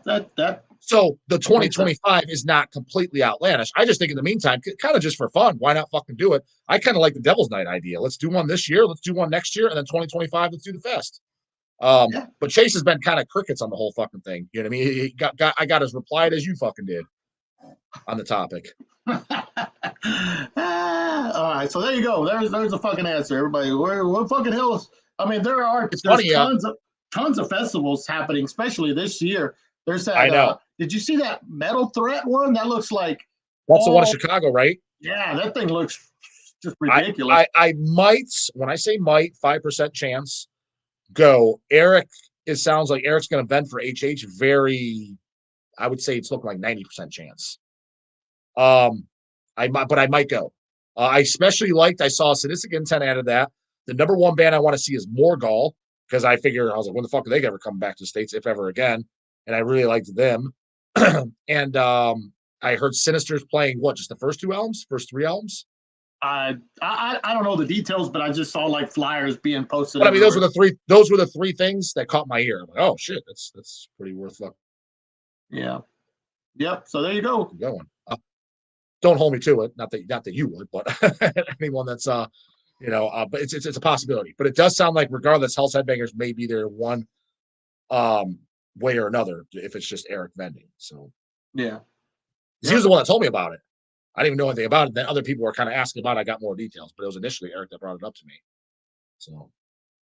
That. So the 2025 is not completely outlandish. I just think in the meantime, kind of just for fun, why not fucking do it? I kind of like the Devil's Night idea. Let's do one this year. Let's do one next year. And then 2025, let's do the fest. But Chase has been kind of crickets on the whole fucking thing. You know what I mean? I got as replied as you fucking did on the topic. All right, so there you go. There's a fucking answer, everybody. What fucking hell? There's tons of festivals happening, especially this year. There's that. I know. Did you see that Metal Threat one? That looks like that's the one in Chicago, right? Yeah, that thing looks just ridiculous. I might, when I say might, 5% chance go. Eric, it sounds like Eric's going to vent for HH. I would say it's looking like 90% chance. I might go. I especially I saw Sadistic Intent added that. The number one band I want to see is Morgall, because I was like, when the fuck are they ever come back to the States, if ever again? And I really liked them. And I heard Sinister's playing just the first 3 albums? I don't know the details, but I just saw like flyers being posted. But those were the three things that caught my ear. I'm like, oh shit, that's pretty worth it. Yeah. Yep. So there you go. Keep going. Don't hold me to it. Not that you would, but anyone that's but it's a possibility. But it does sound like regardless, HELLS Headbangers may be there one way or another if it's just Eric vending. So yeah. He was the one that told me about it. I didn't even know anything about it. Then other people were kind of asking about it. I got more details, but it was initially Eric that brought it up to me. So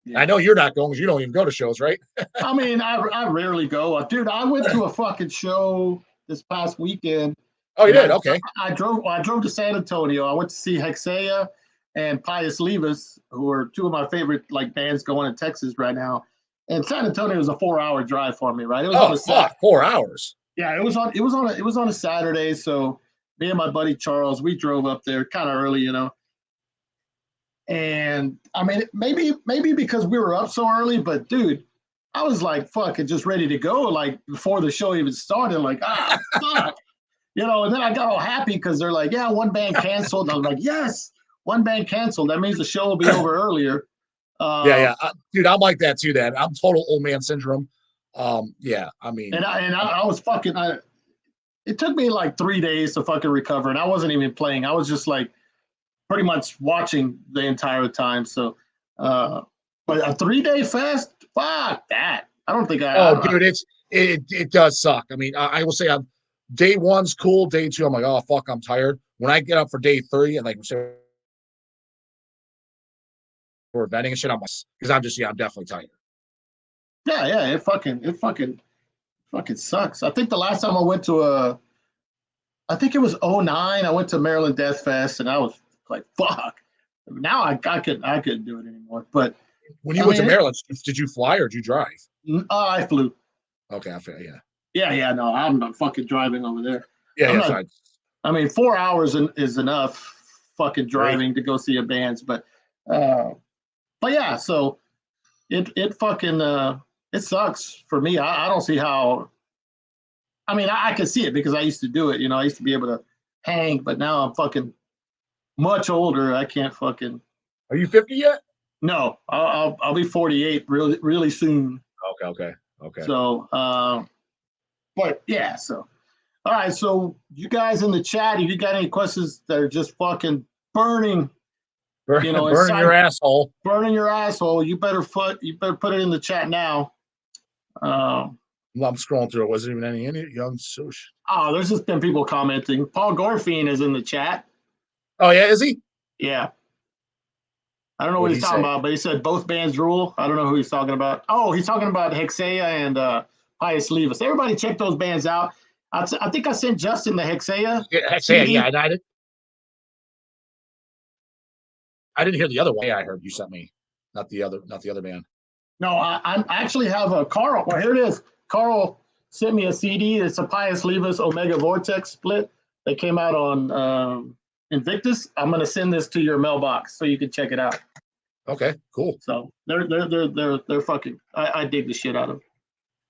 yeah. I know you're not going because you don't even go to shows, right? I rarely go. Dude, I went to a fucking show this past weekend. Oh, you did? Okay. I drove to San Antonio. I went to see Hexea and Pius Levus, who are 2 of my favorite bands going to Texas right now. And San Antonio was a 4-hour drive for me, right? It was 4 hours. Yeah, it was on a Saturday. So me and my buddy Charles, we drove up there kind of early, And maybe because we were up so early, but dude, I was like fucking just ready to go before the show even started. Fuck. And then I got all happy because they're like, yeah, 1 band canceled. I was like, yes, 1 band canceled. That means the show will be over earlier. Dude, I'm like that too. Then I'm total old man syndrome. And I was fucking. It took me 3 days to fucking recover, and I wasn't even playing. I was just pretty much watching the entire time. So, but a 3-day fest, fuck that. I don't think dude, it does suck. I will say day 1's cool. Day 2, I'm like, oh fuck, I'm tired. When I get up for day 3 and we're venting and shit, I'm because I'm definitely tired. Yeah, it fucking sucks. I think the last time I went to I think it was 2009. I went to Maryland Death Fest, and I was Like, fuck. Now I couldn't do it anymore. But when you went to Maryland, did you fly or did you drive? I flew. Okay, I feel Yeah. No, I'm not fucking driving over there. Yeah. I mean, 4 hours is enough fucking driving to go see a band. But yeah, so it fucking it sucks for me. I don't see how. I mean, I can see it because I used to do it. I used to be able to hang, but now I'm fucking much older. I can't fucking. Are you 50 yet? No, I'll be 48 really soon. Okay. So, but yeah, so all right. So you guys in the chat, if you got any questions that are just fucking burning, burning your asshole, you better put it in the chat now. I'm scrolling through it. Wasn't even any young social. Oh, there's just been people commenting. Paul Gorfine is in the chat. Oh yeah, is he? Yeah. I don't know what he's talking about, but he said both bands rule. I don't know who he's talking about. Oh, he's talking about Hexea and Pius Levis. Everybody check those bands out. I think I sent Justin the Hexea. Yeah, Hexea, yeah, I didn't hear the other one. I heard you sent me, not the other band. No, I actually have a Carl. Well, here it is. Carl sent me a CD. It's a Pius Levis Omega Vortex split. They came out on Invictus. I'm gonna send this to your mailbox so you can check it out. Okay, cool. So they're fucking. I dig the shit out of them.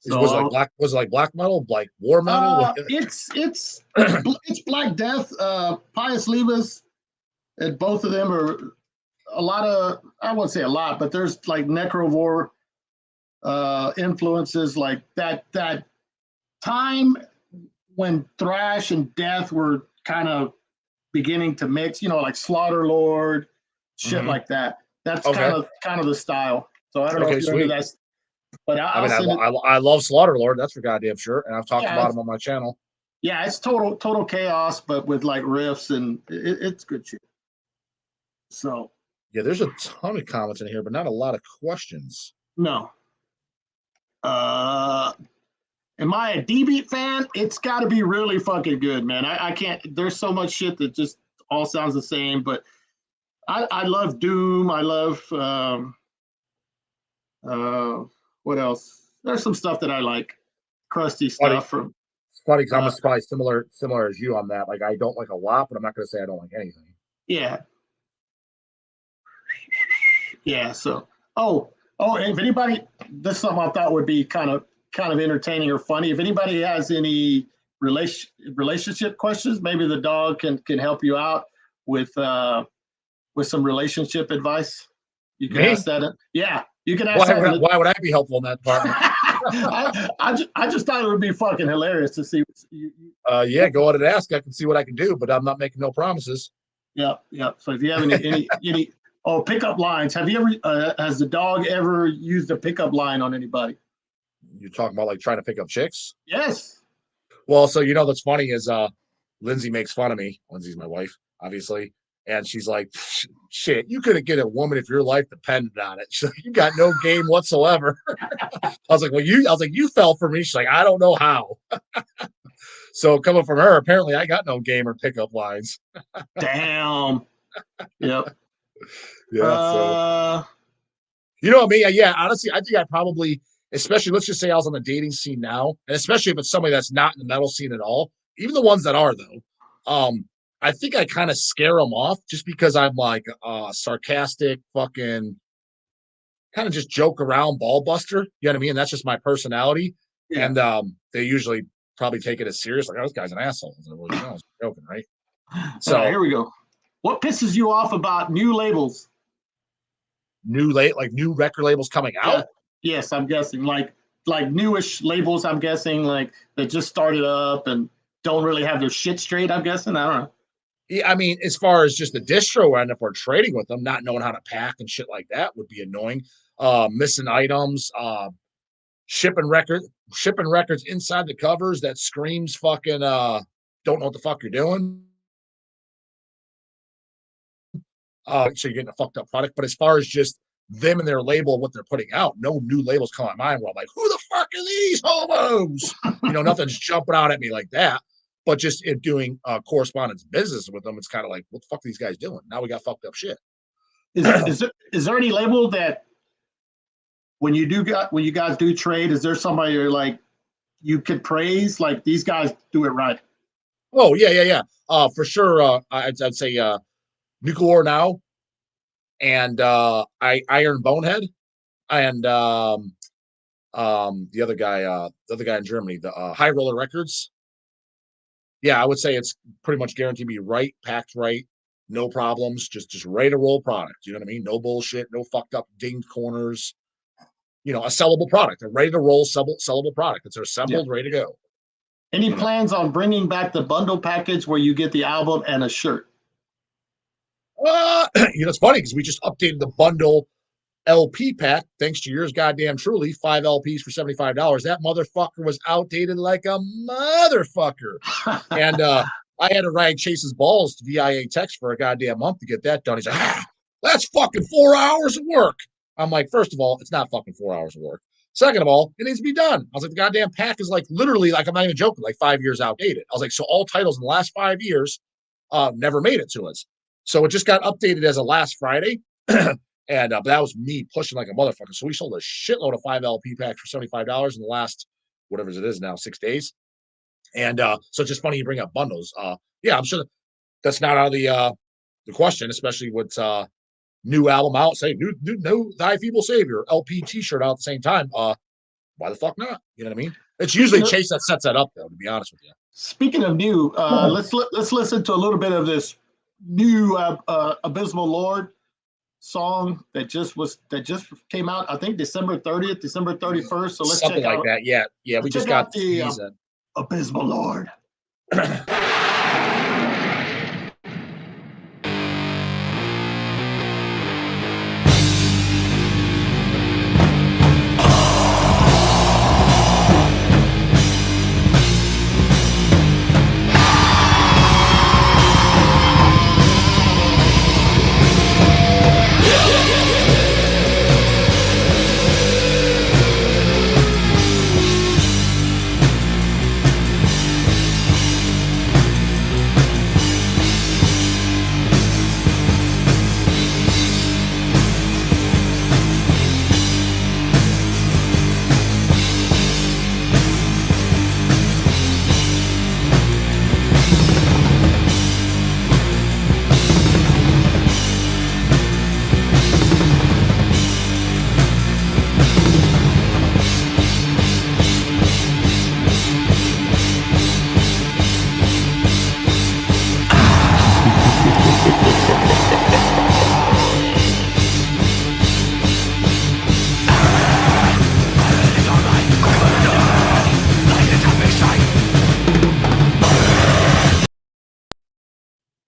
So, was it like black metal, like war metal? It's Black Death. Pius Levis, and both of them are a lot of. I won't say a lot, but there's like Necrovore influences, like that time when thrash and death were kind of beginning to mix, like Slaughter Lord, shit like that. That's kind of the style. So I don't know if you're into that. But I love Slaughter Lord. That's for goddamn sure, and I've talked about him on my channel. Yeah, it's total chaos, but with like riffs, and it's good shit. So yeah, there's a ton of comments in here, but not a lot of questions. No. Am I a D-Beat fan? It's got to be really fucking good, man. I can't. There's so much shit that just all sounds the same, but I love Doom. I love what else? There's some stuff that I like, crusty stuff from. Funny, I'm probably similar as you on that. Like, I don't like a lot, but I'm not going to say I don't like anything. Yeah. So, if anybody, this is something I thought would be kind of entertaining or funny. If anybody has any relationship questions, maybe the dog can help you out with some relationship advice. You can ask that. Yeah, you can ask that. Why would I be helpful in that department? I just thought it would be fucking hilarious to see. Yeah, go ahead and ask. I can see what I can do, but I'm not making no promises. Yeah. So if you have any pickup lines, have you ever has the dog ever used a pickup line on anybody? You're talking about like trying to pick up chicks? Yes. Well, so that's funny is Lindsay makes fun of me. Lindsay's my wife, obviously. And she's like, shit, you couldn't get a woman if your life depended on it. She's like, you got no game whatsoever. I was like, you fell for me. She's like, I don't know how. So coming from her, apparently I got no game or pickup lines. Damn. Yep. Yeah. So you know what I mean? Yeah, honestly, I think I probably, especially let's just say I was on the dating scene now, and especially if it's somebody that's not in the metal scene at all, even the ones that are though, I think I kind of scare them off just because I'm like sarcastic, fucking kind of just joke around ball buster. You know what I mean? That's just my personality. Yeah. And they usually probably take it as serious. Like, oh, this guy's an asshole. Well, I was joking, right? So here we go. What pisses you off about new labels? New record labels coming out? Yes, I'm guessing like newish labels. I'm guessing like that just started up and don't really have their shit straight. I'm guessing. I don't know. Yeah, I mean, as far as just the distro end, if we're trading with them, not knowing how to pack and shit like that would be annoying. Missing items, shipping records inside the covers that screams fucking don't know what the fuck you're doing. So you're getting a fucked up product. But as far as just them and their label, what they're putting out, no new labels come to mind where I'm like, who the fuck are these homos? Nothing's jumping out at me like that. But just in doing correspondence business with them, it's kind of like, what the fuck are these guys doing? Now we got fucked up shit. Is there any label that when you guys do trade, is there somebody you're like you could praise, like these guys do it right? Oh yeah. For sure. I'd say Nuclear Now and Iron Bonehead and the other guy in Germany, the High Roller Records. Yeah, I would say it's pretty much guaranteed to be right, packed right, no problems, just ready to roll product. You know what I mean? No bullshit, no fucked up dinged corners. You know, a sellable product, a ready to roll sellable product. It's assembled, ready to go. Any plans on bringing back the bundle package where you get the album and a shirt? It's funny because we just updated the bundle LP pack, thanks to yours goddamn truly, 5 LPs for $75. That motherfucker was outdated like a motherfucker. And I had to ride Chase's balls to VIA text for a goddamn month to get that done. He's like, that's fucking 4 hours of work. I'm like, first of all, it's not fucking 4 hours of work. Second of all, it needs to be done. I was like, the goddamn pack is like literally, like, I'm not even joking, like 5 years outdated. I was like, so all titles in the last 5 years never made it to us. So it just got updated as of last Friday. And but that was me pushing like a motherfucker. So we sold a shitload of 5 LP packs for $75 in the last, whatever it is now, 6 days. And so it's just funny you bring up bundles. Yeah, I'm sure that's not out of the question, especially with new album out, say new Thy Feeble Savior LP T-shirt out at the same time. Why the fuck not? You know what I mean? It's usually Chase that sets that up, though. To be honest with you. Speaking of new, let's listen to a little bit of this new Abysmal Lord song that just came out. I think December 30th, December 31st. So let's something check like out that. Yeah. We just got the Abysmal Lord.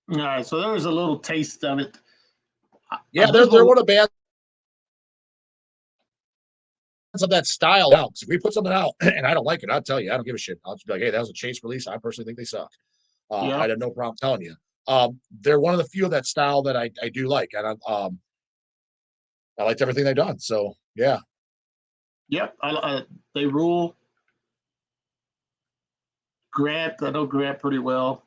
All right, so there was a little taste of it. Yeah, they're one of the bands of that style out. If we put something out and I don't like it, I'll tell you, I don't give a shit. I'll just be like, hey, that was a Chase release. I personally think they suck. I have no problem telling you. They're one of the few of that style that I do like, and I liked everything they've done. So yeah. Yep, they rule. Grant, I know Grant pretty well.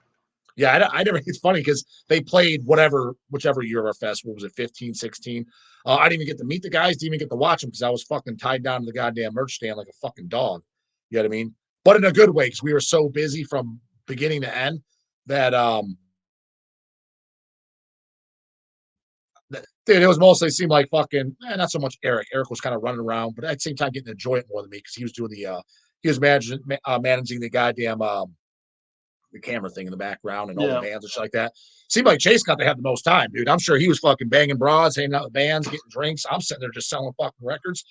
Yeah, I never. It's funny because they played whichever year of our fest. What was it, 15, 16? I didn't even get to meet the guys. Didn't even get to watch them because I was fucking tied down to the goddamn merch stand like a fucking dog. You know what I mean? But in a good way because we were so busy from beginning to end that dude, it was mostly seemed like fucking not so much Eric. Eric was kind of running around, but at the same time getting to enjoy it more than me because he was doing he was managing the goddamn the camera thing in the background and all the bands and shit like that. Seemed like Chase got to have the most time, dude. I'm sure he was fucking banging broads, hanging out with bands, getting drinks. I'm sitting there just selling fucking records,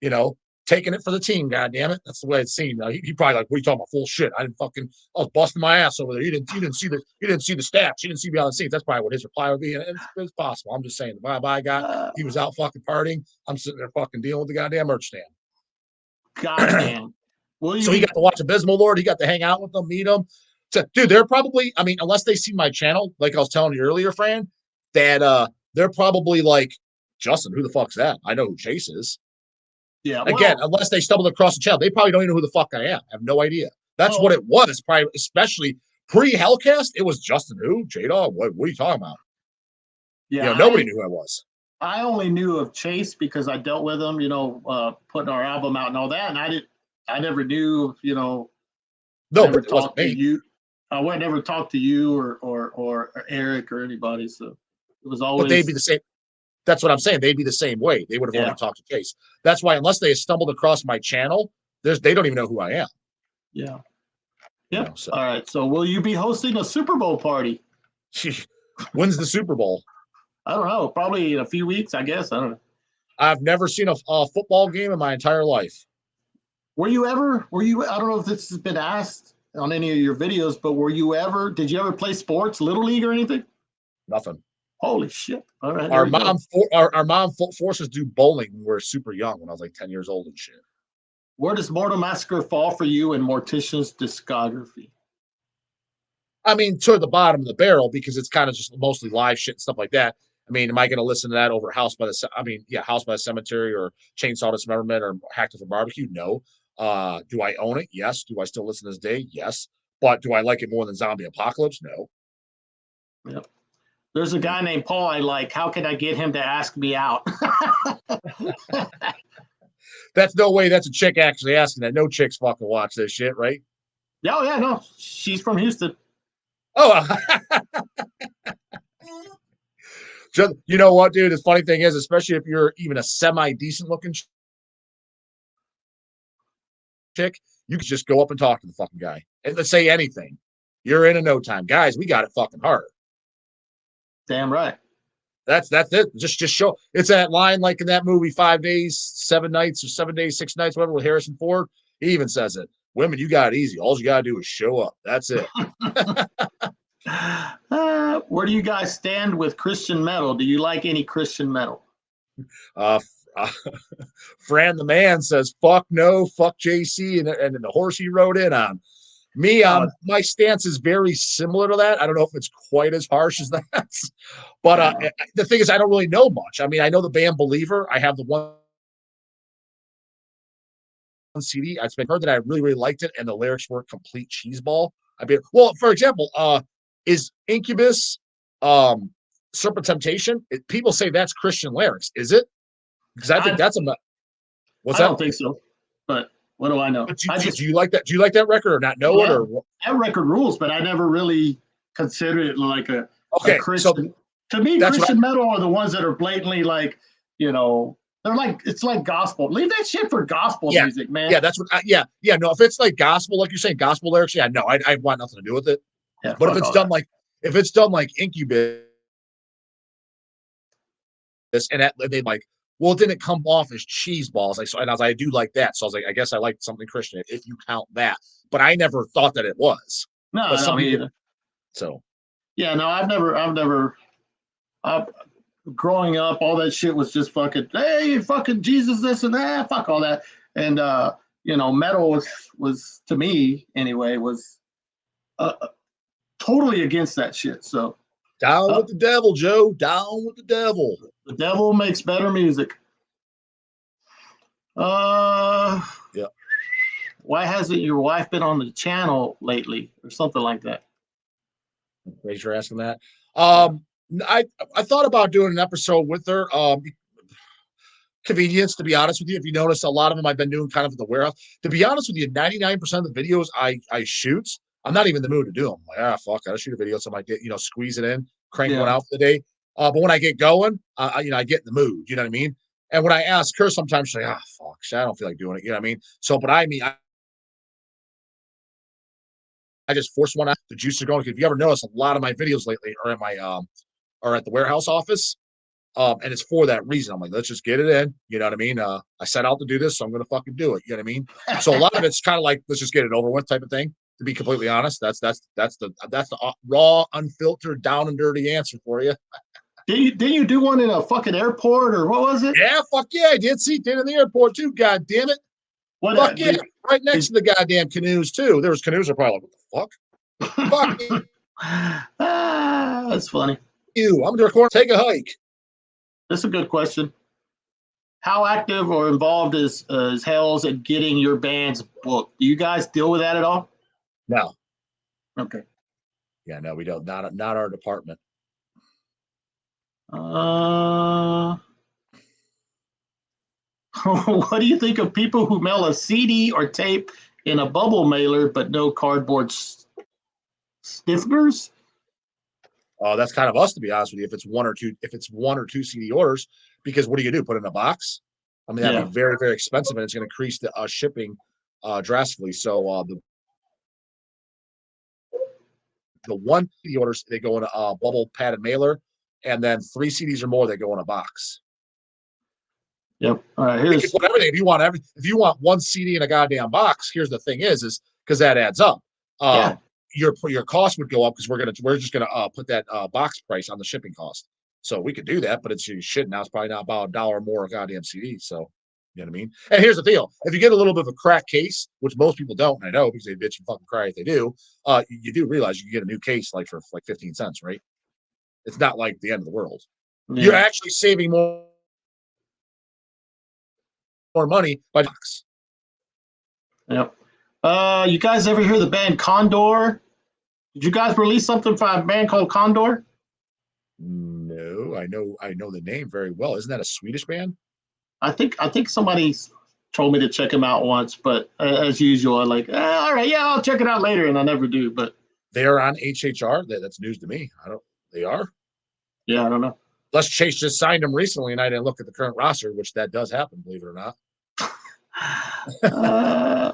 taking it for the team. God damn it, that's the way it seemed. He probably like, what are you talking about? Full shit. I was busting my ass over there. You didn't see the stats. You didn't see me on the scenes. That's probably what his reply would be. And it's possible. I'm just saying the vibe I got. He was out fucking partying. I'm sitting there fucking dealing with the goddamn merch stand. Goddamn. So he got to watch Abysmal Lord. He got to hang out with them, meet them. So, dude, they're probably, I mean, unless they see my channel, like I was telling you earlier, Fran, that they're probably like, Justin, who the fuck's that? I know who Chase is. Yeah. Again, unless they stumbled across the channel, they probably don't even know who the fuck I am. I have no idea. That's what it was, probably, especially Pre-Hellcast, it was Justin who? JDAWG? What are you talking about? Yeah, Nobody knew who I was. I only knew of Chase because I dealt with him, putting our album out and all that. And I never knew, No, never but it wasn't talked to me. you. I would never talk to you or Eric or anybody. So it was always. But they'd be the same. That's what I'm saying. They'd be the same way. They would have only talked to Chase. That's why, unless they stumbled across my channel, they don't even know who I am. Yeah. Yep. So. All right. So will you be hosting a Super Bowl party? When's the Super Bowl? I don't know. Probably in a few weeks, I guess. I don't know. I've never seen a football game in my entire life. I don't know if this has been asked on any of your videos, but did you ever play sports, Little League or anything? Nothing. Holy shit. All right. Our mom forced us to do bowling when we were super young, when I was like 10 years old and shit. Where does Mortal Massacre fall for you in Mortician's discography? I mean, toward the bottom of the barrel, because it's kind of just mostly live shit and stuff like that. I mean, am I going to listen to that over House by the Cemetery or Chainsaw Dismemberment or Hacked for Barbecue? No. Do I own it? Yes. Do I still listen to this day? Yes. But do I like it more than Zombie Apocalypse? No. Yep. There's a guy named Paul I like. How can I get him to ask me out? That's no way. That's a chick actually asking that. No chicks fucking watch this shit, right? Oh, yeah, no. She's from Houston. Oh, you know what, dude? The funny thing is, especially if you're even a semi-decent looking chick, you can just go up and talk to the fucking guy and let's say anything. You're in no time. Guys, we got it fucking hard. Damn right. That's it. Just show. It's that line like in that movie 5 days, 7 nights, or 7 days, 6 nights, whatever, with Harrison Ford. He even says it. Women, you got it easy. All you got to do is show up. That's it. Where do you guys stand with Christian metal? Do you like any Christian metal? Fran the man says, fuck no, fuck JC, and the horse he rode in on. Me, my stance is very similar to that. I don't know if it's quite as harsh as that. But the thing is, I don't really know much. I mean, I know the band Believer. I have the one CD. I've heard that I really, really liked it, and the lyrics were complete cheeseball. For example, is Incubus, Serpent Temptation? People say that's Christian lyrics. Is it? Because I think that's a. I don't think so. But what do I know? Do you like that? Do you like that record or not know it? Or that record rules, but I never really considered it like a Christian. So to me, Christian metal are the ones that are blatantly like, they're like, it's like gospel. Leave that shit for gospel music, man. Yeah, that's what. No, if it's like gospel, like you're saying, gospel lyrics, no, I want nothing to do with it. Yeah, but if it's done like Incubus, and that they like, well, it didn't come off as cheese balls. I do like that. So I was like, I guess I like something Christian if you count that. But I never thought that it was. No, I don't either. So. Yeah, no, I've never. Growing up, all that shit was just fucking, hey, fucking Jesus, this and that, fuck all that. And metal was to me anyway, was totally against that shit. So down with the devil, Joe. Down with the devil. The devil makes better music. Yeah. Why hasn't your wife been on the channel lately, or something like that? Thanks for asking that. I thought about doing an episode with her. Convenience, to be honest with you. If you notice, a lot of them I've been doing kind of at the warehouse. To be honest with you, 99% of the videos I shoot, I'm not even in the mood to do them. I'm like, fuck, I gotta shoot a video, so I might get, squeeze it in, crank one out for the day. But when I get going, I get in the mood. You know what I mean? And when I ask her, sometimes she's like, fuck, I don't feel like doing it. You know what I mean? So, but I just force one out. The juice is going. If you ever notice, a lot of my videos lately are at my are at the warehouse office. And it's for that reason. I'm like, let's just get it in. You know what I mean? I set out to do this, so I'm going to fucking do it. You know what I mean? So a lot of it's kind of like, let's just get it over with type of thing. To be completely honest, that's the raw, unfiltered, down and dirty answer for you. Didn't you do one in a fucking airport, or what was it? Yeah, fuck yeah, I did. See, did in the airport too. God damn it! Fuck yeah, right next to the goddamn canoes too. There was canoes. Are probably like, what the fuck? Fuck you. That's funny. I'm going to record. Take a hike. That's a good question. How active or involved is HELLS in getting your bands booked? Do you guys deal with that at all? No. Okay. Yeah, no, we don't. Not our department. What do you think of people who mail a CD or tape in a bubble mailer but no cardboard stickers? That's kind of us, to be honest with you. If it's one or two CD orders, because what do you do? Put it in a box? I mean, that'd be very, very expensive, and it's going to increase the shipping drastically. So the one CD orders, they go in a bubble padded mailer, and then 3 CDs or more, they go in a box. Yep. All right. You can put everything. If you want 1 CD in a goddamn box, here's the thing: is because that adds up. Your cost would go up because we're just gonna put that box price on the shipping cost. So we could do that, but it's shit. Now it's probably not about $1 more a goddamn CD. So you know what I mean? And here's the deal: if you get a little bit of a crack case, which most people don't, I know because they bitch and fucking cry if they do, you do realize you can get a new case like for like 15 cents, right? It's not like the end of the world. Yeah. You're actually saving more money by box. Yep. You guys ever hear the band Condor? Did you guys release something from a band called Condor? No, I know the name very well. Isn't that a Swedish band? I think somebody told me to check them out once, but as usual, I'm like, all right, yeah, I'll check it out later, and I never do. But they're on HHR. That's news to me. They are? Yeah, I don't know. Les Chase just signed them recently, and I didn't look at the current roster, which that does happen, believe it or not.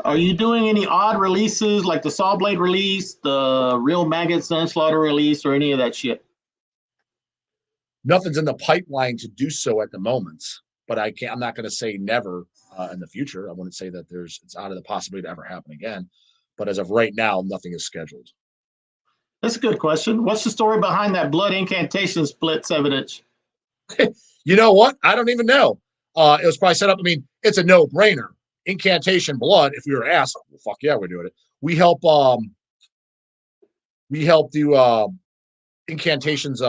Are you doing any odd releases like the Saw Blade release, the Real Maggot Sunslaughter release, or any of that shit? Nothing's in the pipeline to do so at the moment, but I'm not going to say never in the future. I wouldn't say that it's out of the possibility to ever happen again. But as of right now, nothing is scheduled. That's a good question. What's the story behind that blood incantation split 7-inch? You know what? I don't even know. It was probably set up. I mean, it's a no-brainer. Incantation blood. If we were asked, well, fuck yeah, we're doing it. We help do incantations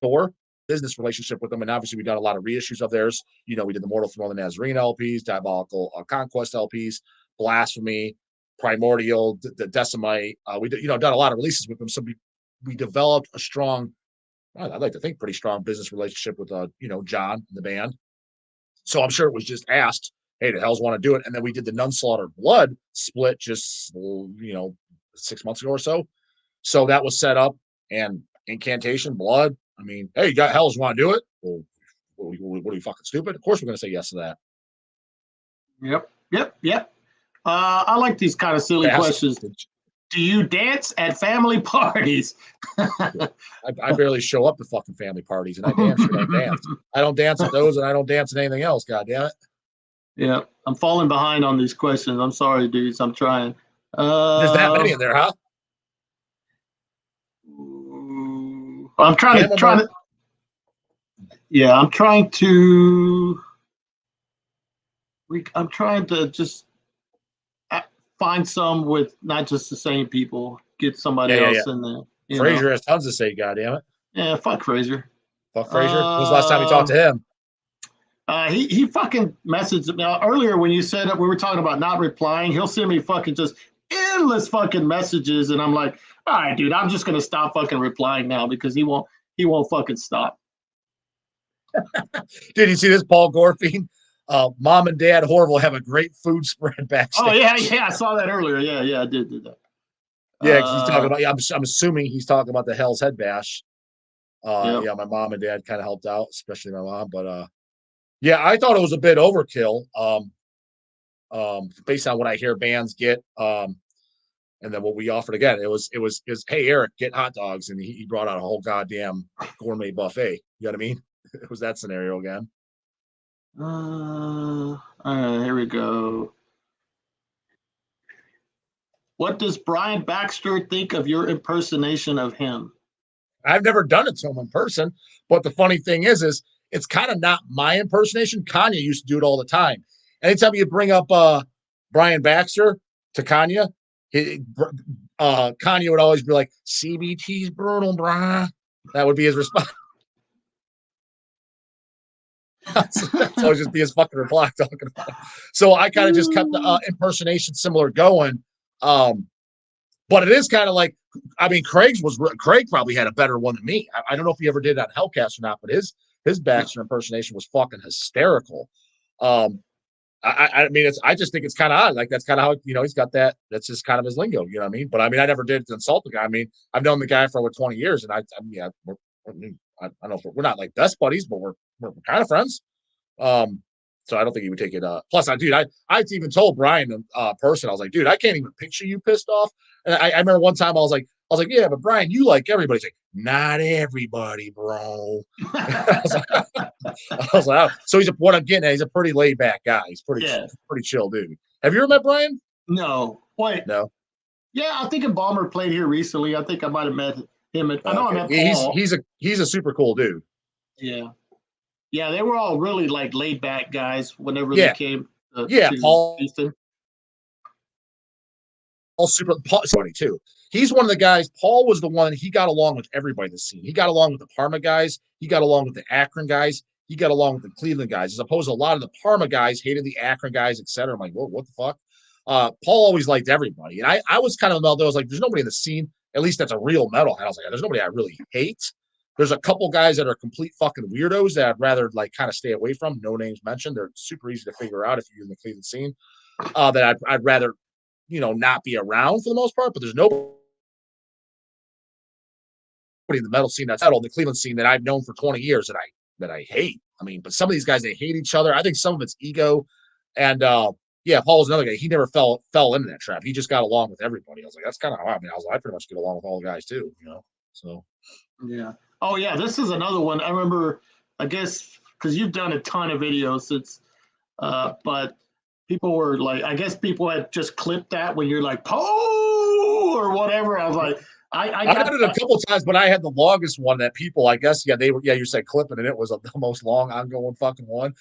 store business relationship with them, and obviously we've done a lot of reissues of theirs. You know, we did the Mortal Throne of the Nazarene LPs, Diabolical Conquest LPs, Blasphemy, Primordial, the Decimite. We done a lot of releases with them, so we developed a strong, I'd like to think, pretty strong business relationship with John and the band. So I'm sure it was just asked, hey, the Hells want to do it, and then we did the Nunslaughter Blood split just 6 months ago or so. So that was set up, and Incantation Blood. I mean, hey, you got Hells want to do it? Well, what are you, fucking stupid? Of course we're going to say yes to that. Yep. I like these kind of silly questions. Do you dance at family parties? I barely show up to fucking family parties, and I dance when I dance. I don't dance at those, and I don't dance at anything else. God damn it. Yeah, I'm falling behind on these questions. I'm sorry, dudes. I'm trying. There's that many in there, huh? I'm trying to. Yeah, I'm trying to just find some with not just the same people. Get somebody else in there. Frazier has tons to say. God damn it. Yeah, fuck Frazier. Fuck Frazier. When was the last time you talked to him? He fucking messaged me earlier when you said that we were talking about not replying. He'll send me fucking just endless fucking messages, and I'm like, all right, dude, I'm just gonna stop fucking replying now because he won't fucking stop. Did you see this, Paul Gorfine? Mom and Dad Horrible have a great food spread backstage. Oh yeah, I saw that earlier. Yeah, I did do that. Yeah, he's talking about. I'm assuming he's talking about the Hell's Headbash. Yeah, my mom and dad kind of helped out, especially my mom. But yeah, I thought it was a bit overkill. Based on what I hear bands get, and then what we offered again, it was hey Eric, get hot dogs, and he brought out a whole goddamn gourmet buffet. You know what I mean? It was that scenario again. All right, here we go. What does Brian Baxter think of your impersonation of him? I've never done it to him in person, but the funny thing is it's kind of not my impersonation. Kanye used to do it all the time. Anytime you bring up Brian Baxter to Kanye, Kanye would always be like, CBT's brutal, brah. That would be his response. That's always just be his fucking reply talking about it. So I kind of just kept the impersonation similar going. But it is kind of like, I mean, Craig probably had a better one than me. I don't know if he ever did that on Hellcast or not, but his Baxter impersonation was fucking hysterical. I mean, I just think it's kind of odd. Like, that's kind of how, he's got that. That's just kind of his lingo. You know what I mean? But I mean, I never did insult the guy. I mean, I've known the guy for over 20 years, and I don't know if we're not like best buddies, but we're kind of friends. So I don't think he would take it. Plus, I even told Brian in person, I was like, dude, I can't even picture you pissed off. And I remember one time I was like, yeah, but Brian, you like everybody. He's like, not everybody, bro. I was like, oh. So what I'm getting at, he's a pretty laid back guy. He's pretty chill dude. Have you ever met Brian? No. Wait. No. Yeah, I think a Bomber played here recently. I think I might have met him. I know I met Paul. He's a super cool dude. Yeah. Yeah, they were all really like laid back guys whenever they came. To Paul. Houston. Paul funny too. He's one of the guys. Paul was the one. He got along with everybody in the scene. He got along with the Parma guys. He got along with the Akron guys. He got along with the Cleveland guys. As opposed to a lot of the Parma guys hated the Akron guys, etc. I'm like, whoa, what the fuck? Paul always liked everybody, and I was kind of I was like, there's nobody in the scene. At least that's a real metalhead. I was like, there's nobody I really hate. There's a couple guys that are complete fucking weirdos that I'd rather like kind of stay away from. No names mentioned. They're super easy to figure out if you're in the Cleveland scene. That I'd rather, not be around for the most part. But there's nobody in the metal scene in the Cleveland scene that I've known for 20 years that I hate. I mean, but some of these guys, they hate each other. I think some of it's ego. And Paul's another guy. He never fell into that trap. He just got along with everybody. I was like, that's kind of how I pretty much get along with all the guys too, So yeah. Oh yeah, this is another one. I remember, I guess, because you've done a ton of videos since, but people were like, I guess people had just clipped that when you're like, Poe or whatever. I was like, I had it a couple times, but I had the longest one that people, I guess, you said clipping, and it was the most long ongoing fucking one.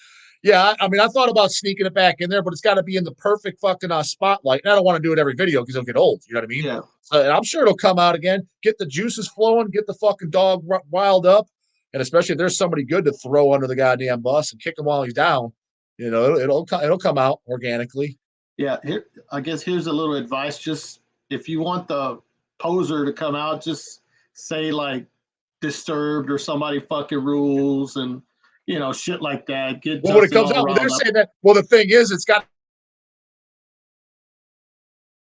Yeah, I mean, I thought about sneaking it back in there, but it's got to be in the perfect fucking spotlight. And I don't want to do it every video because it'll get old. You know what I mean? Yeah. And I'm sure it'll come out again, get the juices flowing, get the fucking dog wild up. And especially if there's somebody good to throw under the goddamn bus and kick him while he's down, it'll come out organically. Yeah. I guess here's a little advice. Just if you want the poser to come out, just say like Disturbed or Somebody Fucking Rules and, shit like that. Well, when it comes out, they're saying that. Well, the thing is, it's got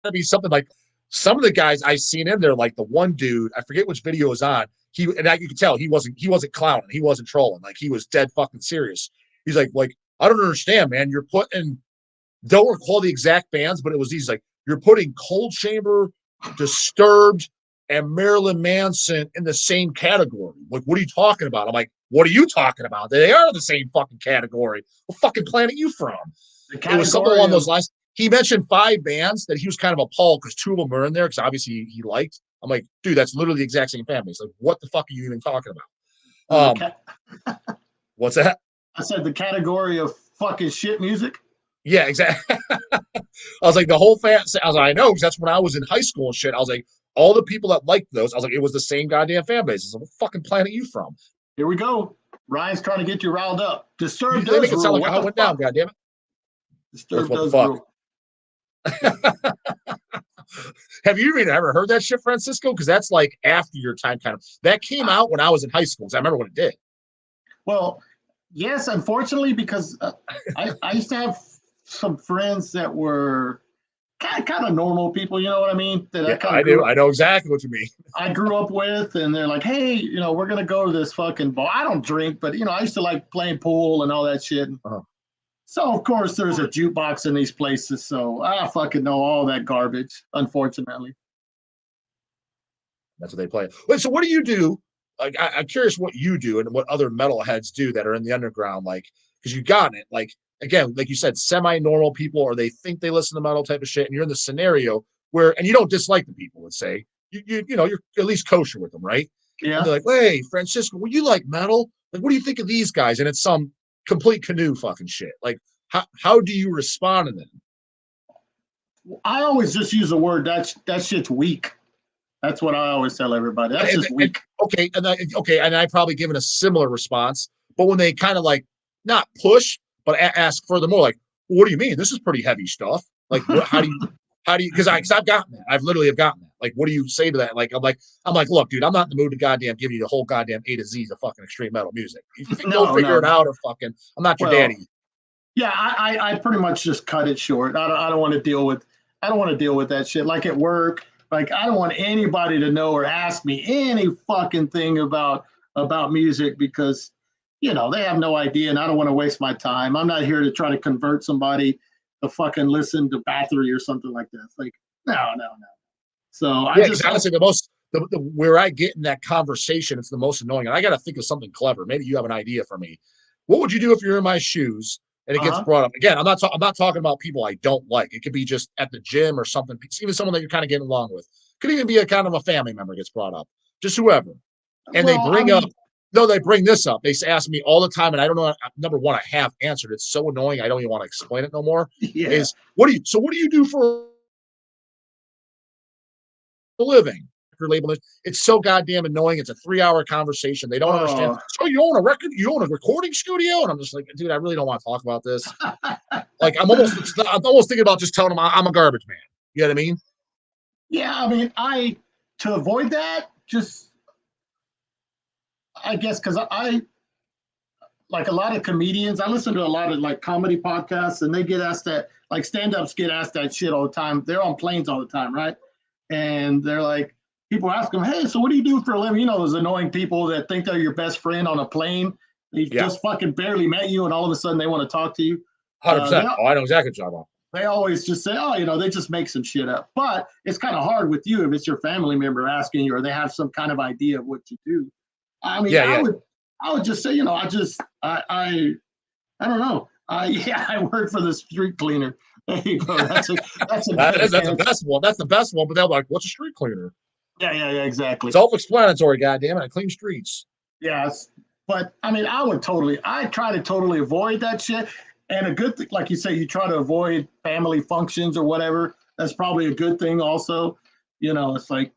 to be something like some of the guys I've seen in there, like the one dude, I forget which video it was on. You could tell he wasn't clowning, he wasn't trolling, like he was dead fucking serious. He's like, I don't understand, man. You're putting, don't recall the exact bands, but it was these like you're putting Cold Chamber, Disturbed, and Marilyn Manson in the same category. Like, what are you talking about? I'm like, what are you talking about? They are the same fucking category. What fucking planet you from? It was something along those lines. He mentioned 5 bands that he was kind of appalled because 2 of them were in there because obviously he liked. I'm like, dude, that's literally the exact same family. It's like, what the fuck are you even talking about? What's that? I said the category of fucking shit music. Yeah, exactly. I was like, the whole fan. I was like, I know, because that's when I was in high school and shit. I was like, all the people that liked those, I was like, it was the same goddamn fan base. Like, what fucking planet you from? Here we go. Ryan's trying to get you riled up. Disturbed does make it sound like how it went down, goddammit. Disturbed does rule. Have you even ever heard that shit, Francisco? Because that's like after your time, kind of. That came out when I was in high school, because I remember when it did. Well, yes, unfortunately, because I used to have some friends that were kind of normal people, you know what I mean? I do. I know exactly what you mean. I grew up with, and they're like, hey, we're going to go to this fucking bar. I don't drink, but, I used to like playing pool and all that shit. Uh-huh. So, of course, there's a jukebox in these places. So I fucking know all that garbage, unfortunately. That's what they play. Wait, so what do you do? Like, I'm curious what you do and what other metalheads do that are in the underground, like, because you've gotten it, like, again, like you said, semi-normal people, or they think they listen to metal type of shit, and you're in the scenario where, and you don't dislike the people, let's say, you're at least kosher with them, right? Yeah. And they're like, hey, Francisco, well, you like metal? Like, what do you think of these guys? And it's some complete canoe fucking shit. Like, how do you respond to them? I always just use the word that shit's weak. That's what I always tell everybody. That's just weak. And I probably given a similar response, but when they kind of like not push, but ask furthermore, like, well, what do you mean? This is pretty heavy stuff. Like, how do you? Because I've gotten that. I've literally have gotten that. Like, what do you say to that? Like, I'm like, look, dude, I'm not in the mood to goddamn give you the whole goddamn A to Z of fucking extreme metal music. You go figure it out, or fucking, I'm not your daddy. Yeah, I pretty much just cut it short. I don't want to deal with that shit. Like at work, like I don't want anybody to know or ask me any fucking thing about music, because they have no idea, and I don't want to waste my time. I'm not here to try to convert somebody to fucking listen to Bathory or something like that. It's like, no. So honestly, where I get in that conversation, it's the most annoying. And I got to think of something clever. Maybe you have an idea for me. What would you do if you're in my shoes and it gets brought up? Again, I'm not talking about people I don't like. It could be just at the gym or something. Even someone that you're kind of getting along with. Could even be a kind of a family member gets brought up. Just whoever. And they bring this up. They ask me all the time, and I don't know. Number one, I have answered. It's so annoying. I don't even want to explain it no more. Yeah. What do you do for a living? It's so goddamn annoying. It's a 3-hour conversation. They don't understand. So you own a recording studio? And I'm just like, dude, I really don't want to talk about this. Like, I'm almost thinking about just telling them I'm a garbage man. You know what I mean? Yeah, I mean, to avoid that, I guess, because I like a lot of comedians. I listen to a lot of like comedy podcasts, and they get asked that, like stand-ups get asked that shit all the time. They're on planes all the time, right? And they're like, people ask them, hey, so what do you do for a living? Those annoying people that think they're your best friend on a plane. They just fucking barely met you, and all of a sudden they want to talk to you. 100%. I know exactly what you're talking about. They always just say, they just make some shit up. But it's kind of hard with you if it's your family member asking you, or they have some kind of idea of what you do. I mean, I would just say, I don't know. I work for the street cleaner. There you go. That's the best one. That's the best one. But they're like, what's a street cleaner? Yeah, exactly. Self-explanatory, goddamn it. I clean streets. Yes. But I mean, I try to totally avoid that shit. And a good thing, like you say, you try to avoid family functions or whatever. That's probably a good thing also. It's like,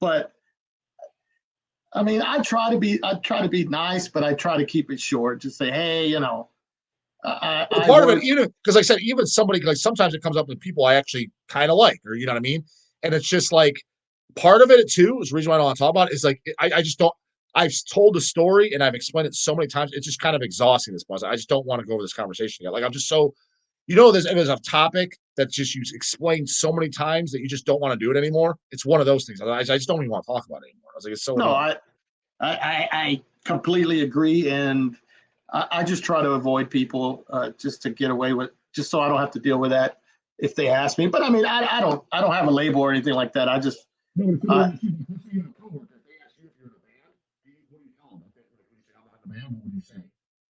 but I mean, I try to be nice, but I try to keep it short. Just say, hey, part of it, because I said, even somebody, like sometimes it comes up with people I actually kind of like, or you know what I mean? And it's just like, part of it too is the reason why I don't want to talk about it is like, I just don't. I've told the story and I've explained it so many times. It's just kind of exhausting this process. I just don't want to go over this conversation yet. Like, I'm just so, there's a topic that just you explained so many times that you just don't want to do it anymore. It's one of those things. I just don't even want to talk about it anymore. I was like, it's so annoying. I completely agree, and I just try to avoid people just to get away with, just so I don't have to deal with that if they ask me. But I mean, I don't have a label or anything like that. I just.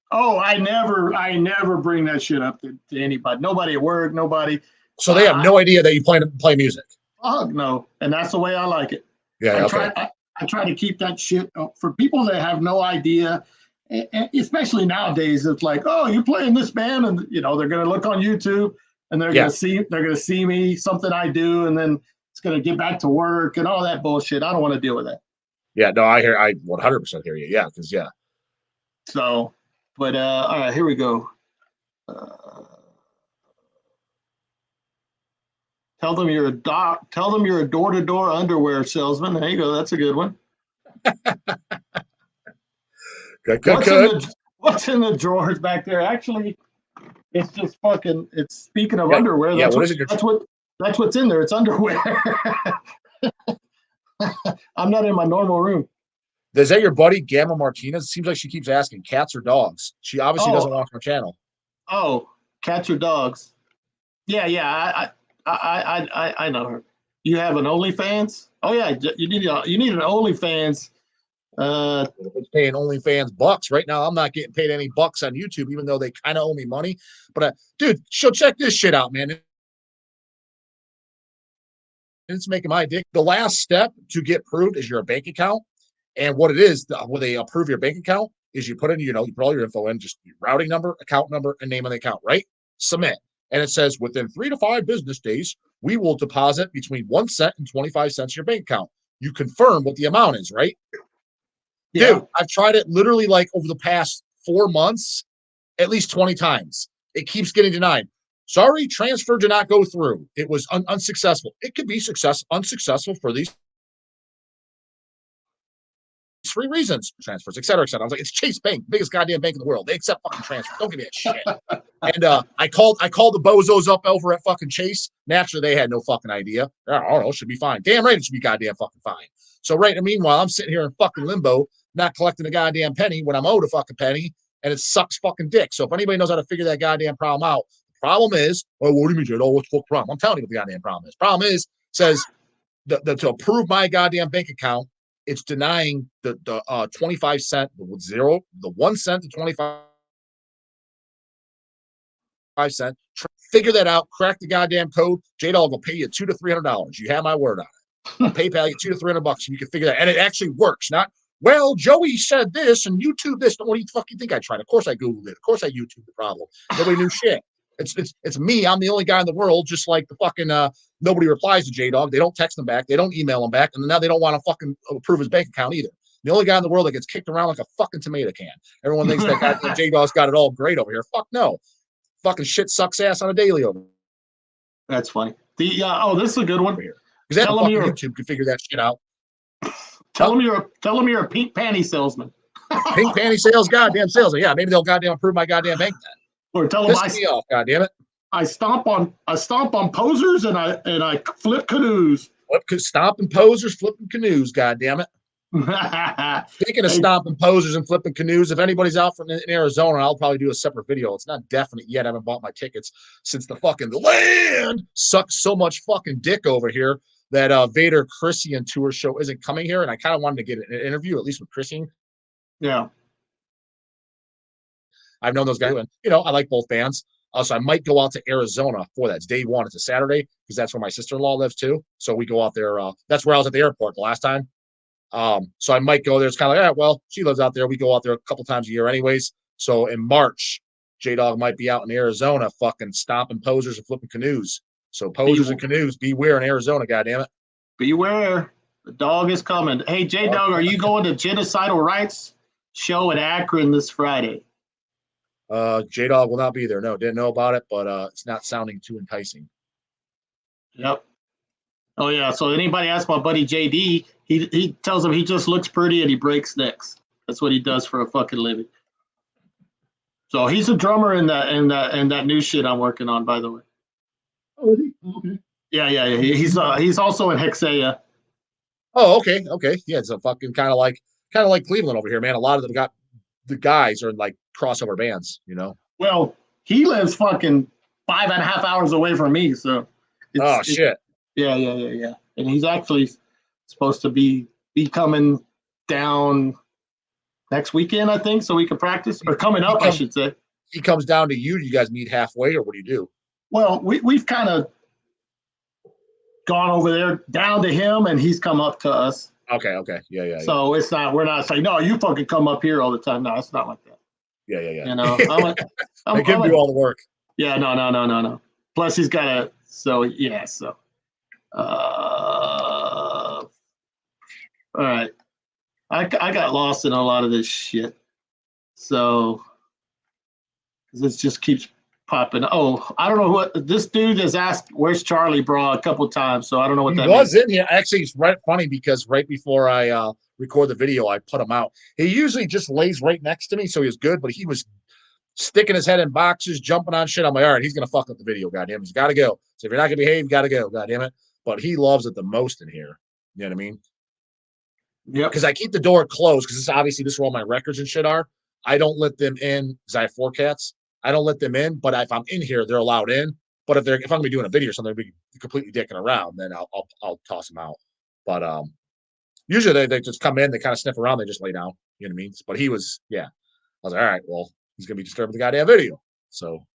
Oh, I never bring that shit up to anybody. Nobody at work, nobody. So they have no idea that you play music. No, and that's the way I like it. Yeah, I try to keep that shit for people that have no idea, and especially nowadays. It's like, oh, you're playing this band, and they're gonna look on YouTube and they're gonna see me, something I do, and then it's gonna get back to work and all that bullshit. I don't want to deal with that. Yeah, no, I 100% hear you. Yeah, because So, but all right, here we go. Tell them you're a door-to-door underwear salesman. There you go. That's a good one. What's in the drawers back there? Actually, it's just fucking. It's speaking of underwear. Yeah, that's what's in there. It's underwear. I'm not in my normal room. Is that your buddy Gamma Martinez? It seems like she keeps asking cats or dogs. She obviously doesn't watch our channel. Oh, cats or dogs? Yeah. I know her. You have an OnlyFans? Oh yeah, you need an OnlyFans. It's paying OnlyFans bucks right now. I'm not getting paid any bucks on YouTube, even though they kind of owe me money. But dude, so check this shit out, man. It's making my dick. The last step to get approved is your bank account. And what it is, when they approve your bank account, is you put in, you put all your info in, just your routing number, account number, and name of the account, right? Submit. And it says within 3 to 5 business days, we will deposit between 1 cent and 25 cents in your bank account. You confirm what the amount is, right? Yeah. Dude, I've tried it literally like over the past 4 months, at least 20 times. It keeps getting denied. Sorry, transfer did not go through. It was unsuccessful. It could be unsuccessful for these 3 reasons: transfers, et cetera, et cetera. I was like, it's Chase Bank, biggest goddamn bank in the world. They accept fucking transfers. Don't give me that shit. And I called the bozos up over at fucking Chase. Naturally, they had no fucking idea. I don't know, it should be fine. Damn right, it should be goddamn fucking fine. So right, and meanwhile, I'm sitting here in fucking limbo, not collecting a goddamn penny when I'm owed a fucking penny, and it sucks fucking dick. So if anybody knows how to figure that goddamn problem out, the problem is, oh, what do you mean, Jay? Oh, what's the problem? I'm telling you what the goddamn problem is. Problem is, says to approve my goddamn bank account, it's denying the 25 cent, the 1 cent to 25 cent. Figure that out. Crack the goddamn code. JDAWG will pay you $200 to $300. You have my word on it. I'll PayPal you $200 to $300, and you can figure that. And it actually works. Not, well, Joey said this and YouTube this. What do you fucking think I tried? Of course I Googled it. Of course I YouTubed the problem. Nobody knew shit. It's me. I'm the only guy in the world, just like the fucking nobody replies to JDAWG. They don't text him back. They don't email him back. And now they don't want to fucking approve his bank account either. The only guy in the world that gets kicked around like a fucking tomato can. Everyone thinks that guy JDAWG's got it all great over here. Fuck no. Fucking shit sucks ass on a daily over here. That's funny. This is a good one. Because that fucking YouTube can figure that shit out. Tell them you're a pink panty salesman. Pink panty sales, goddamn salesman. Yeah, maybe they'll goddamn approve my goddamn bank then. Or tell them goddamn it. I stomp on posers and I flip canoes. Stomping posers, flipping canoes, goddamn it. Speaking of stomping posers and flipping canoes, if anybody's out from in Arizona, I'll probably do a separate video. It's not definite yet. I haven't bought my tickets since the land sucks so much fucking dick over here that Vader Christian tour show isn't coming here, and I kind of wanted to get an interview at least with Christian. Yeah, I've known those guys, and I like both bands. So I might go out to Arizona for that. It's day 1. It's a Saturday because that's where my sister-in-law lives too. So we go out there. That's where I was at the airport the last time. So I might go there. It's kind of like, well, she lives out there. We go out there a couple times a year anyways. So in March, JDAWG might be out in Arizona fucking stomping posers and flipping canoes. So posers and canoes, beware in Arizona, goddammit. Beware. The dog is coming. Hey, JDAWG, are you going to Genocidal Rights show in Akron this Friday? JDAWG will not be there. No, didn't know about it, but it's not sounding too enticing. Yep. Oh yeah. So anybody asks my buddy JD, he tells them he just looks pretty and he breaks necks. That's what he does for a fucking living. So he's a drummer in that new shit I'm working on, by the way. Oh, is he? Okay. Yeah. He's also in Hexea. Oh, okay. Yeah, it's a fucking kind of like Cleveland over here, man. A lot of them got the guys are in like crossover bands, Well, he lives fucking 5.5 hours away from me, so. Shit. Yeah. And he's actually supposed to be coming down next weekend, I think, so we can practice. Or coming up, I should say. He comes down to you. Do you guys meet halfway, or what do you do? Well, we've kind of gone over there down to him, and he's come up to us. Okay. Yeah. So it's not, we're not saying, no, you fucking come up here all the time. No, it's not like that. Yeah. I can do all the work. Yeah, no. Plus he's got all right. I got lost in a lot of this shit. So this just keeps popping. Oh, I don't know what this dude has asked. Where's Charlie Bra a couple times? So I don't know what that was in here. Actually, it's right funny because right before I record the video, I put him out. He usually just lays right next to me, so he was good. But he was sticking his head in boxes, jumping on shit. I'm like, all right, he's gonna fuck up the video. Goddamn, he's got to go. So if you're not gonna behave, you got to go. Goddamn it. But he loves it the most in here. You know what I mean? Yeah. Because I keep the door closed because this is where all my records and shit are. I don't let them in because I have 4 cats. I don't let them in, but if I'm in here, they're allowed in. But if I'm gonna be doing a video or something, they'll be completely dicking around, then I'll toss them out. But usually they just come in, they kind of sniff around, they just lay down. You know what I mean? But he was, I was like, all right, well, he's gonna be disturbing the goddamn video. So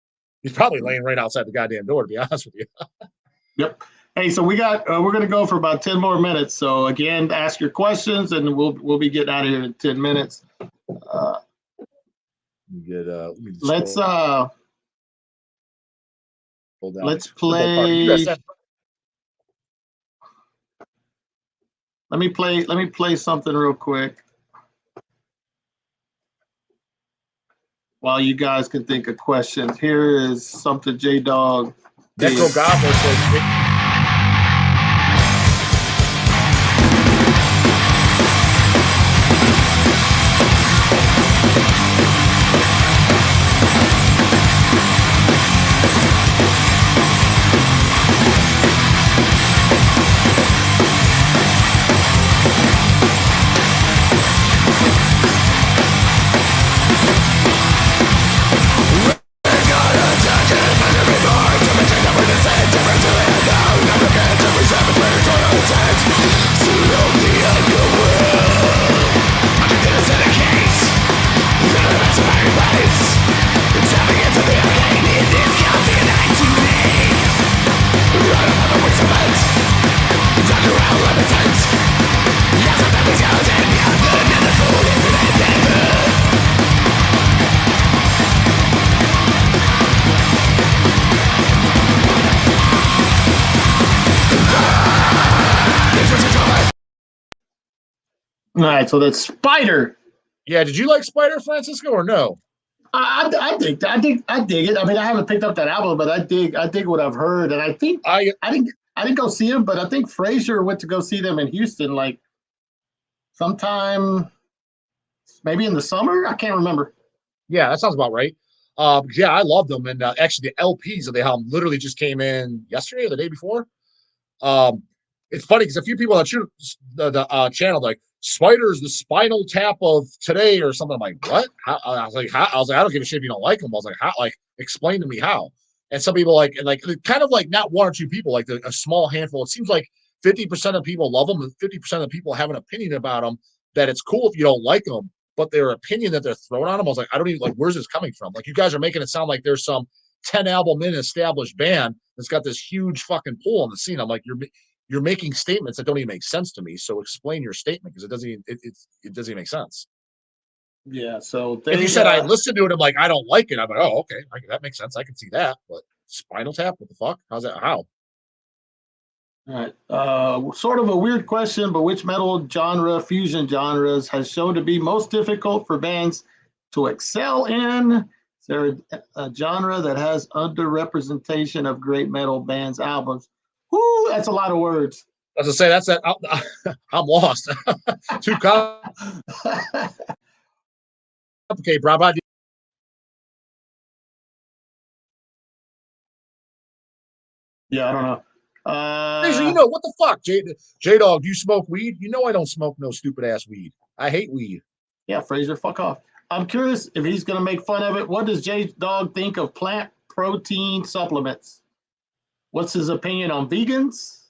he's probably laying right outside the goddamn door, to be honest with you. Yep. Hey, so we're gonna go for about 10 more minutes. So again, ask your questions, and we'll be getting out of here in 10 minutes. Let's play. Let me play something real quick. while you guys can think of questions, here is something JDAWG did. Necro Gobbler says, All right, so that's Spider. yeah, did you like Spider, Francisco, or no? I dig it. I mean, I haven't picked up that album, but I dig what I've heard, and I think I didn't go see him, but I think Frazier went to go see them in Houston, like sometime maybe in the summer. I can't remember. Yeah, that sounds about right. Yeah, I love them, and actually the LPs of the album literally just came in yesterday or the day before. It's funny because a few people that shoot the channel like Spider's the Spinal Tap of today or something. I'm like, what? I was like, I don't give a shit if you don't like them. I was like, how? Like, explain to me how. And some people like kind of like not one or two people, like a small handful. It seems like 50% of people love them, and 50% of people have an opinion about them. That it's cool if you don't like them, but their opinion that they're throwing on them, I was like, I don't even like, where's this coming from? Like, you guys are making it sound like there's some 10 album in established band that's got this huge fucking pull on the scene. I'm like, you're making statements that don't even make sense to me. So explain your statement because it doesn't even make sense. Yeah. So if you said I listened to it, I'm like, I don't like it. I'm like, oh, okay, that makes sense. I can see that. But Spinal Tap, what the fuck? How's that? How? All right. Sort of a weird question, but which metal genre, fusion genres, has shown to be most difficult for bands to excel in? Is there a genre that has underrepresentation of great metal bands' albums? Whoo, that's a lot of words. As I say, that's that. I'm lost. Too complicated, bro. Yeah, I don't know. You know what the fuck, JDAWG? Do you smoke weed? You know I don't smoke no stupid ass weed. I hate weed. Yeah, Fraser, fuck off. I'm curious if he's gonna make fun of it. What does JDAWG think of plant protein supplements? What's his opinion on vegans?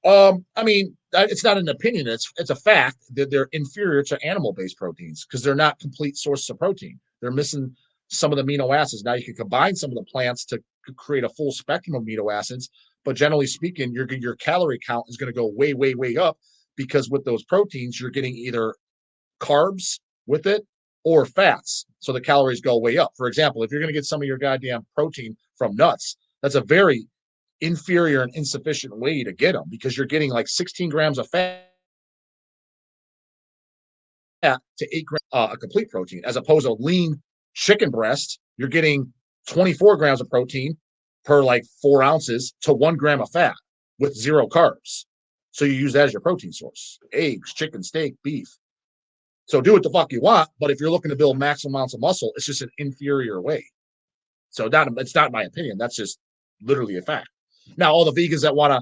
I mean, it's not an opinion. It's a fact that they're inferior to animal-based proteins because they're not complete sources of protein. They're missing some of the amino acids. Now you can combine some of the plants to create a full spectrum of amino acids, but generally speaking, your calorie count is going to go way, way, way up because with those proteins, you're getting either carbs with it or fats. So the calories go way up. For example, if you're going to get some of your goddamn protein from nuts, that's a very inferior and insufficient way to get them because you're getting like 16 grams of fat to 8 grams a complete protein, as opposed to lean chicken breast. You're getting 24 grams of protein per like 4 ounces to 1 gram of fat with 0 carbs. So you use that as your protein source: eggs, chicken, steak, beef. So do what the fuck you want, but if you're looking to build maximum amounts of muscle, it's just an inferior way. So it's not my opinion. That's just literally a fact. Now, all the vegans that want to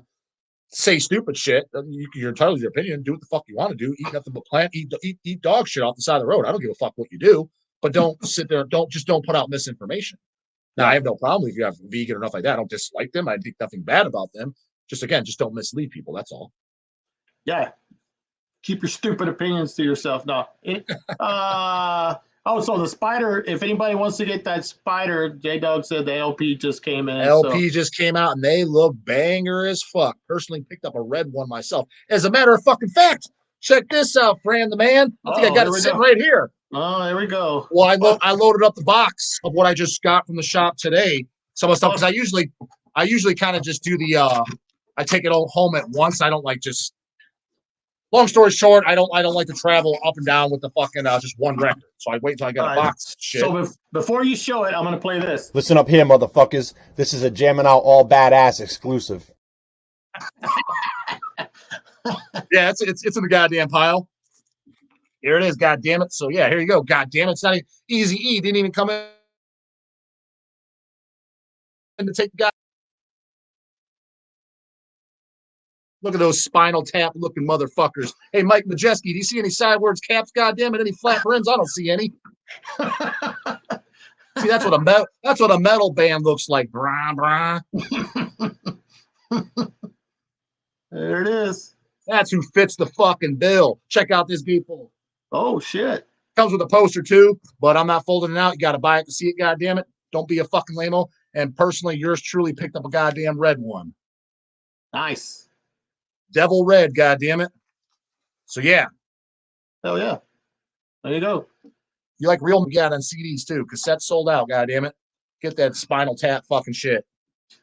say stupid shit, you're entitled to your opinion. Do what the fuck you want to do. Eat nothing but plant. Eat dog shit off the side of the road. I don't give a fuck what you do, but don't sit there. Don't put out misinformation. Now, I have no problem if you have vegan or nothing like that. I don't dislike them. I think nothing bad about them. Just don't mislead people. That's all. Yeah. Keep your stupid opinions to yourself. No. So the Spider, if anybody wants to get that Spider, JDAWG said the LP just came in. LP just came out and they look banger as fuck. Personally picked up a red one myself. As a matter of fucking fact, check this out, Fran the man. I think I got it sitting right here. Oh, there we go. Well, I loaded up the box of what I just got from the shop today. Some of the stuff, because I usually kind of just do the I take it all home at once. I don't like just long story short, I don't like to travel up and down with the fucking just one record. So I wait until I got a box. Shit. So before you show it, I'm gonna play this. Listen up here, motherfuckers. This is a Jamming Out All Badass exclusive. Yeah, it's in the goddamn pile. Here it is, god damn it. So yeah, here you go. God damn it. It's not Easy E. Didn't even come in to take the guy. Look at those Spinal Tap looking motherfuckers. Hey, Mike Majeski, do you see any sidewards caps? God damn it, any flat brims? I don't see any. See, that's what a metal band looks like. Brah, brah. There it is. That's who fits the fucking bill. Check out this people. Oh shit. Comes with a poster too, but I'm not folding it out. You got to buy it to see it. God damn it! Don't be a fucking lame-o. And personally, yours truly picked up a goddamn red one. Nice. Devil red. God damn it. So yeah. Hell yeah. There you go. You like real got on CDs too. Cassettes sold out. God damn it. Get that Spinal Tap fucking shit.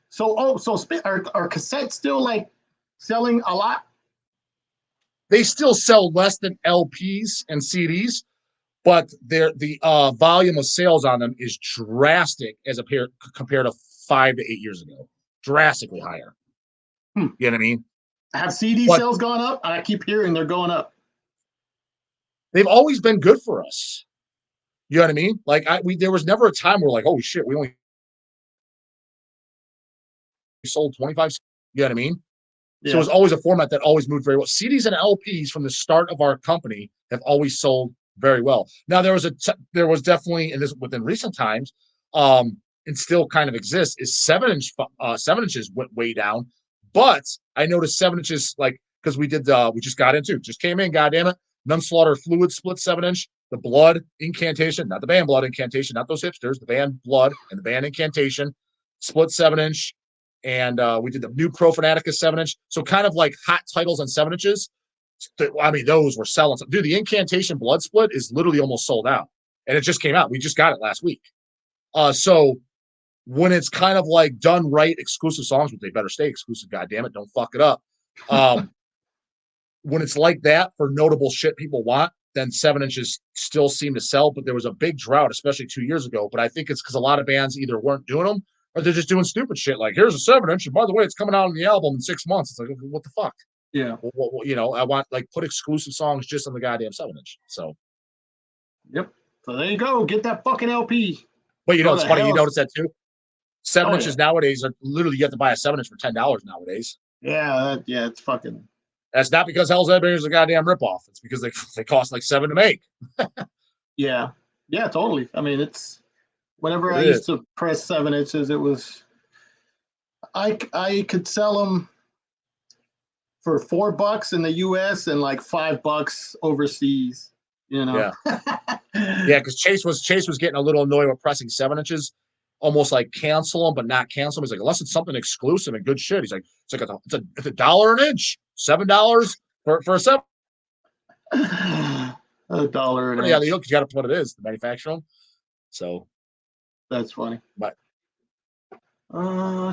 So are cassettes still like selling a lot? They still sell less than LPs and CDs, but the volume of sales on them is drastic as compared to 5 to 8 years ago. Drastically higher. You know what I mean? Have CD sales gone up? I keep hearing they're going up. They've always been good for us. You know what I mean? Like there was never a time where like, oh shit, we only sold 25. You know what I mean? Yeah. So it was always a format that always moved very well. CDs and LPs from the start of our company have always sold very well. Now there was definitely, and this within recent times, and still kind of exists, is 7-inch. 7 inches went way down, but I noticed 7 inches like because we just came in. God damn it, Nunslaughter Fluid split 7-inch. The Blood Incantation, not the band Blood Incantation, not those hipsters. The band Blood and the band Incantation split 7-inch. And we did the new Pro Fanatica 7-inch. So kind of like hot titles on 7 inches. I mean, those were selling. Dude, the Incantation Blood Split is literally almost sold out. And it just came out. We just got it last week. So when it's kind of like done right, exclusive songs, but they better stay exclusive, goddammit, don't fuck it up. When it's like that for notable shit people want, then 7 inches still seem to sell. But there was a big drought, especially 2 years ago. But I think it's because a lot of bands either weren't doing them or they're just doing stupid shit like, here's a 7-inch, and by the way, it's coming out on the album in 6 months. It's like, what the fuck? Yeah. Well, you know, I want like put exclusive songs just on the goddamn 7-inch. So. Yep. So there you go. Get that fucking LP. But you know, it's funny. You notice that too. 7 inches nowadays are literally you have to buy a 7-inch for $10 nowadays. Yeah. It's fucking. That's not because Hell's Headbangers is a goddamn ripoff. It's because they cost like $7 to make. Yeah. Yeah. Totally. I mean, it's. Whenever I used to press 7 inches, it was I could sell them for $4 in the US and like $5 overseas, you know. Yeah, because Chase was getting a little annoyed with pressing 7 inches, almost like cancel them, but not cancel them. He's like, unless it's something exclusive and good shit. He's like, it's $1 an inch, $7 for a 7. $1 an inch. Yeah, you got to put what it is, the manufacturer. So. That's funny. But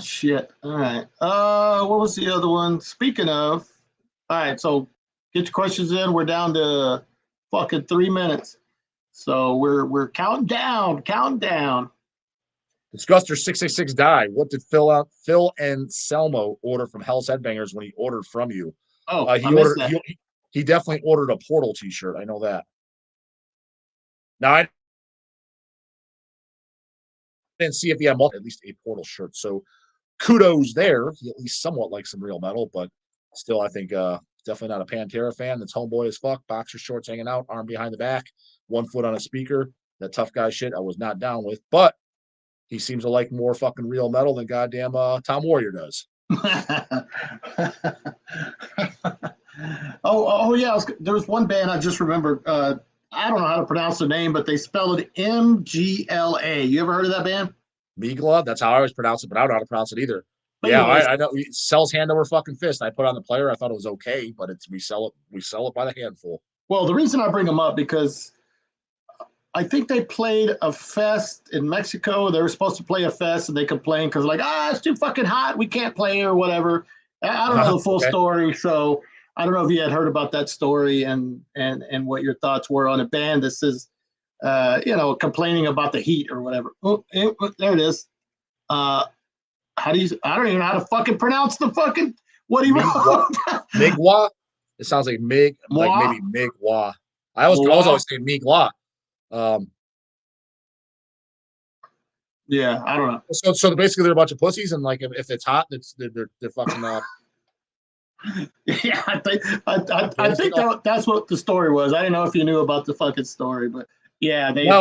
shit. All right. What was the other one? Speaking of, all right, so get your questions in. We're down to fucking 3 minutes. So we're counting down. Disguster 666 die. What did Phil and Selmo order from Hell's Headbangers when he ordered from you? Oh, he definitely ordered a Portal t-shirt. I know that. Now I didn't see if he had at least a Portal shirt. So kudos there. He at least somewhat likes some real metal, but still, I think definitely not a Pantera fan. That's homeboy as fuck. Boxer shorts hanging out, arm behind the back, 1 foot on a speaker. That tough guy shit I was not down with, but he seems to like more fucking real metal than goddamn Tom Warrior does. Oh yeah. There was one band I just remembered. I don't know how to pronounce the name, but they spell it MGLA. You ever heard of that band? Migla? That's how I always pronounce it, but I don't know how to pronounce it either. But yeah, I know it sells hand over fucking fist. I put it on the player. I thought it was okay, but we sell it by the handful. Well, the reason I bring them up because I think they played a fest in Mexico. They were supposed to play a fest and they complained because like, it's too fucking hot. We can't play or whatever. I don't know the full story. So I don't know if you had heard about that story and what your thoughts were on a band that says, complaining about the heat or whatever. Oh, there it is. I don't even know how to fucking pronounce the fucking what he wrote. Migwa. It sounds like Mig, like maybe Migwa. I was always saying Migwa. Yeah, I don't know. So basically they're a bunch of pussies, and like if it's hot, they're fucking Yeah, I think that's what the story was. I didn't know if you knew about the fucking story, but yeah, I didn't.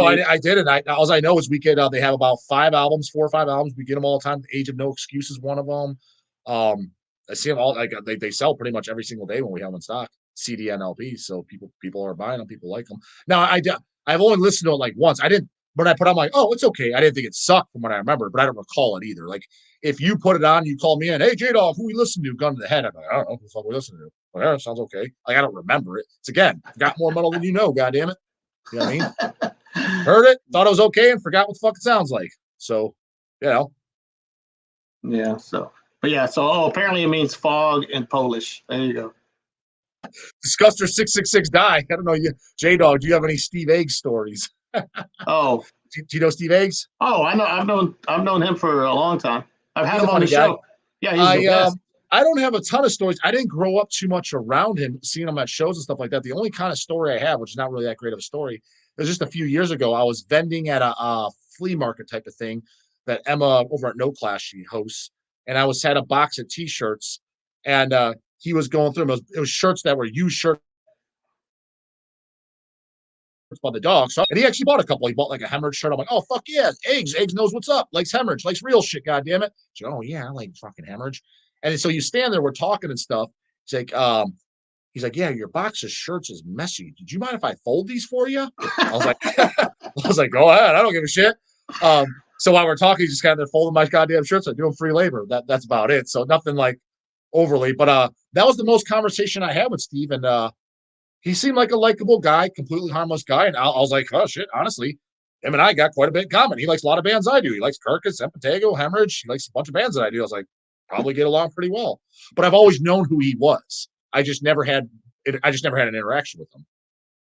All I know is we get they have about 4 or 5 albums. We get them all the time. The Age of No Excuse is one of them. I see them all. Like they sell pretty much every single day when we have them in stock, CD and LP. So people are buying them. People like them. Now I've only listened to it like once. I didn't. But I put on like, oh, it's okay. I didn't think it sucked from what I remember, but I don't recall it either. Like if you put it on, you call me in, hey JDAWG, who we listen to? Gun to the head. I'm like, I don't know who the fuck we listen to. Well, yeah, sounds okay. Like I don't remember it. It's again, got more metal than you know, goddamn it. You know what I mean? Heard it, thought it was okay, and forgot what the fuck it sounds like. So, Yeah. So, but yeah. So, apparently it means fog in Polish. There you go. Disguster 666 die. I don't know. JDAWG, do you have any Steve Egg stories? Oh, do you know Steve Eggs? Oh, I know. I've known him for a long time. I've had him on the show. Yeah, he's the best. I don't have a ton of stories. I didn't grow up too much around him, seeing him at shows and stuff like that. The only kind of story I have, which is not really that great of a story, it was just a few years ago. I was vending at a flea market type of thing that Emma over at No Class she hosts, and I had a box of T-shirts, and he was going through them. It was shirts that were used shirts by the dog. So, and he actually bought a couple. He bought like a hemorrhage shirt. I'm like, oh fuck yeah, Eggs knows what's up. Likes hemorrhage, likes real shit. God damn it. She's like, oh yeah, I like fucking hemorrhage. And so you stand there, we're talking and stuff. He's like, yeah, your box of shirts is messy. Did you mind if I fold these for you? I was like, go ahead. I don't give a shit. So while we're talking, he's just kind of there folding my goddamn shirts. I do them free labor. That's about it. So nothing like overly, but that was the most conversation I had with Steve, and he seemed like a likable guy, completely harmless guy. And I was like, oh shit, honestly, him and I got quite a bit in common. He likes a lot of bands I do. He likes Carcass, Empatego, Hemorrhage. He likes a bunch of bands that I do. I was like, probably get along pretty well. But I've always known who he was. I just never had an interaction with him.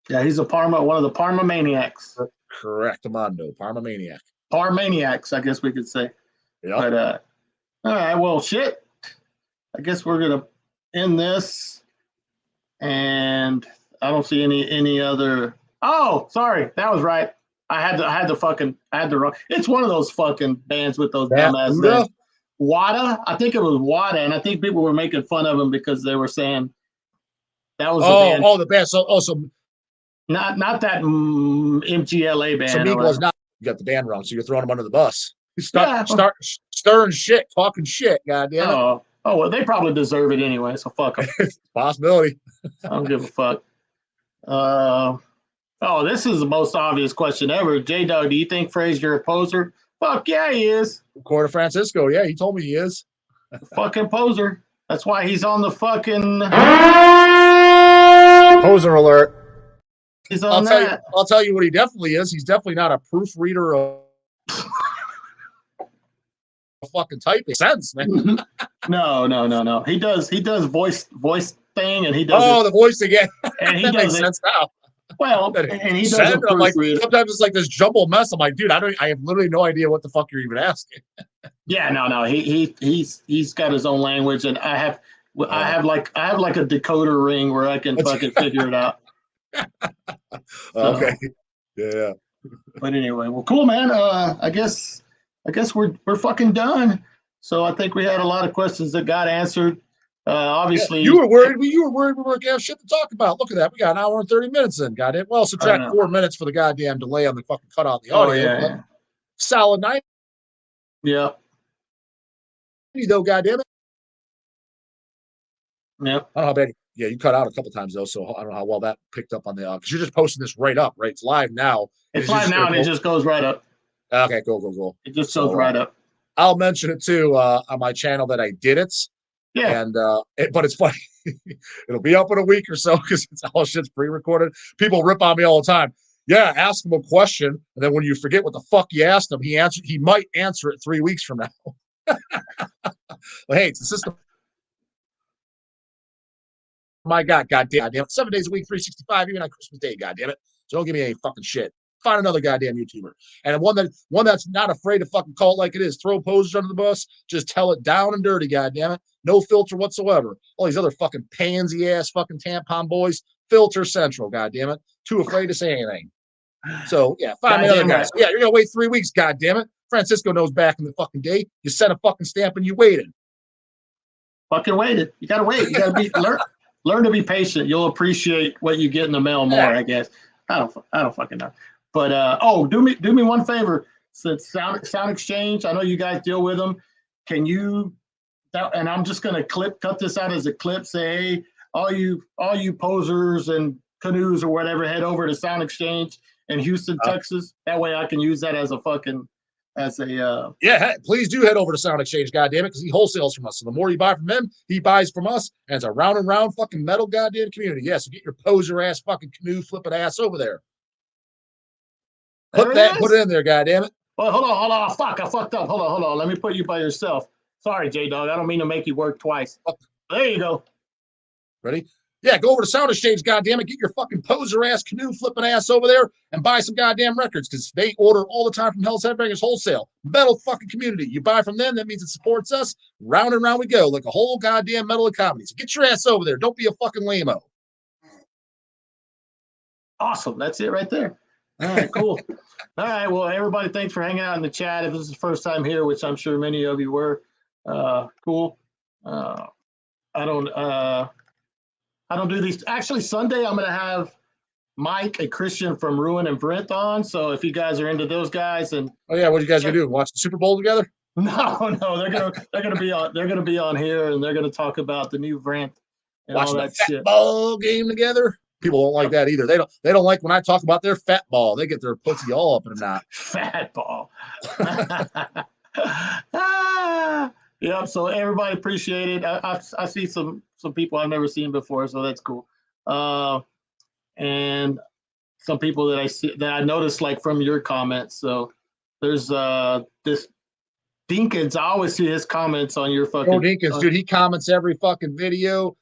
Yeah, he's one of the Parma maniacs. Correct, Amando, Parma maniac. Parmaniacs, I guess we could say. Yeah. But all right, well, shit. I guess we're gonna end this, and I don't see any other. Oh, sorry, that was right. I had the wrong. It's one of those fucking bands with those dumbass names. WADA, I think it was WADA, and I think people were making fun of him because they were saying that was the band. Oh, the band. So not that MGLA band. So Miguel's not. You got the band wrong, so you're throwing him under the bus. You start stirring shit, talking shit. Goddamn it. Oh, well, they probably deserve it anyway, so fuck them. Possibility. I don't give a fuck. This is the most obvious question ever. JDAWG, do you think Frazier a poser? Fuck yeah, he is. Quarter Francisco, yeah, he told me he is. Fucking poser. That's why he's on the fucking poser alert. He's on I'll tell you what he definitely is. He's definitely not a proofreader of fucking typing sense, man. No. He does voice thing, and he does the voice again. And he that does makes sense now. Well, and he does like, sometimes it's like this jumble mess. I'm like, dude, I have literally no idea what the fuck you're even asking. Yeah, no. He's got his own language, and I have like a decoder ring where I can fucking figure it out. Okay. Yeah. But anyway, well, cool, man. I guess we're fucking done. So I think we had a lot of questions that got answered. Obviously, you were worried. We weren't going to have shit to talk about. Look at that. We got an hour and 30 minutes in. Got it. Well, subtract 4 minutes for the goddamn delay on the fucking cutout of the audio. Yeah. Solid 90. Yeah. Though, goddamn it. Yeah. I don't know how bad. Yeah, you cut out a couple times though, so I don't know how well that picked up on the. Because you're just posting this right up, right? It's live now. It's live now, and it just goes right up. Okay, go. It just goes right up. I'll mention it too on my channel that I did it. Yeah. And but it's funny. It'll be up in a week or so because it's all shit's pre-recorded. People rip on me all the time. Yeah, ask him a question, and then when you forget what the fuck you asked him, he might answer it 3 weeks from now. But hey, it's the system. My God, goddamn it. 7 days a week, 365, even on Christmas Day, goddamn it. So don't give me any fucking shit. Find another goddamn YouTuber. And one that's not afraid to fucking call it like it is. Throw posers under the bus. Just tell it down and dirty, goddamn it. No filter whatsoever. All these other fucking pansy ass fucking tampon boys, filter central, goddamn it. Too afraid to say anything. So yeah, find me another guy. Right. So, yeah, you're gonna wait 3 weeks, goddamn it. Francisco knows back in the fucking day. You sent a fucking stamp and you waited. Fucking waited. You gotta wait. You gotta be learn to be patient. You'll appreciate what you get in the mail more, I guess. I don't fucking know. But do me one favor. Since Sound Exchange, I know you guys deal with them. Can you? And I'm just gonna cut this out as a clip. Say, hey, all you posers and canoes or whatever, head over to Sound Exchange in Houston, Texas. That way, I can use that as a yeah. Please do head over to Sound Exchange, goddamn it, because he wholesales from us. So the more you buy from him, he buys from us, and it's a round and round fucking metal goddamn community. Yeah, so get your poser ass fucking canoe flipping ass over there. Put it in there, goddamn it. Well, hold on. Fuck, I fucked up. Hold on. Let me put you by yourself. Sorry, JDAWG. I don't mean to make you work twice. There you go. Ready? Yeah, go over to Sound Exchange, goddammit. Get your fucking poser ass canoe flipping ass over there and buy some goddamn records because they order all the time from HELLS Headbangers Wholesale. Metal fucking community. You buy from them, that means it supports us. Round and round we go, like a whole goddamn metal economy. So get your ass over there. Don't be a fucking lame-o. Awesome. That's it right there. All right, cool. All right, well, everybody, thanks for hanging out in the chat. If this is the first time here, which I'm sure many of you were, cool. I don't do these. Actually, Sunday I'm going to have Mike, a Christian from Ruin and Brent on. So if you guys are into those guys, and oh yeah, what are you guys gonna do? Watch the Super Bowl together? No, they're gonna be on here, and they're gonna talk about the new Brent and watching all that the shit. Ball game together. People don't like that either. They don't like when I talk about their fat ball. They get their pussy all up in a knot. Fat ball. Yep. So everybody appreciate it. I see some people I've never seen before, so that's cool. And some people that I noticed like from your comments. So there's this Dinkins. I always see his comments on your fucking. Oh, Dinkins, dude, he comments every fucking video.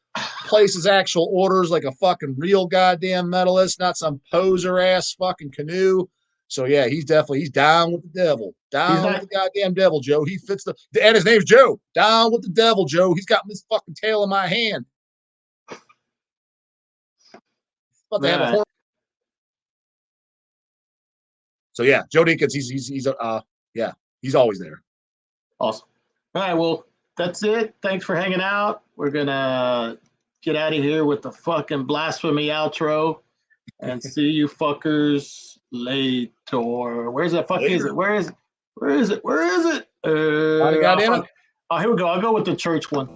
Places actual orders like a fucking real goddamn metalist, not some poser ass fucking canoe. So yeah, he's down with the devil. Down with the goddamn devil, Joe. He fits and his name's Joe. Down with the devil, Joe. He's got this fucking tail in my hand. About to have a horn. So yeah, Joe Dinkins, he's always there. Awesome. All right, well, that's it. Thanks for hanging out. We're gonna get out of here with the fucking blasphemy outro and see you fuckers later. Where's that fuck is it? Where is it? Goddamn it. Oh, here we go. I'll go with the church one.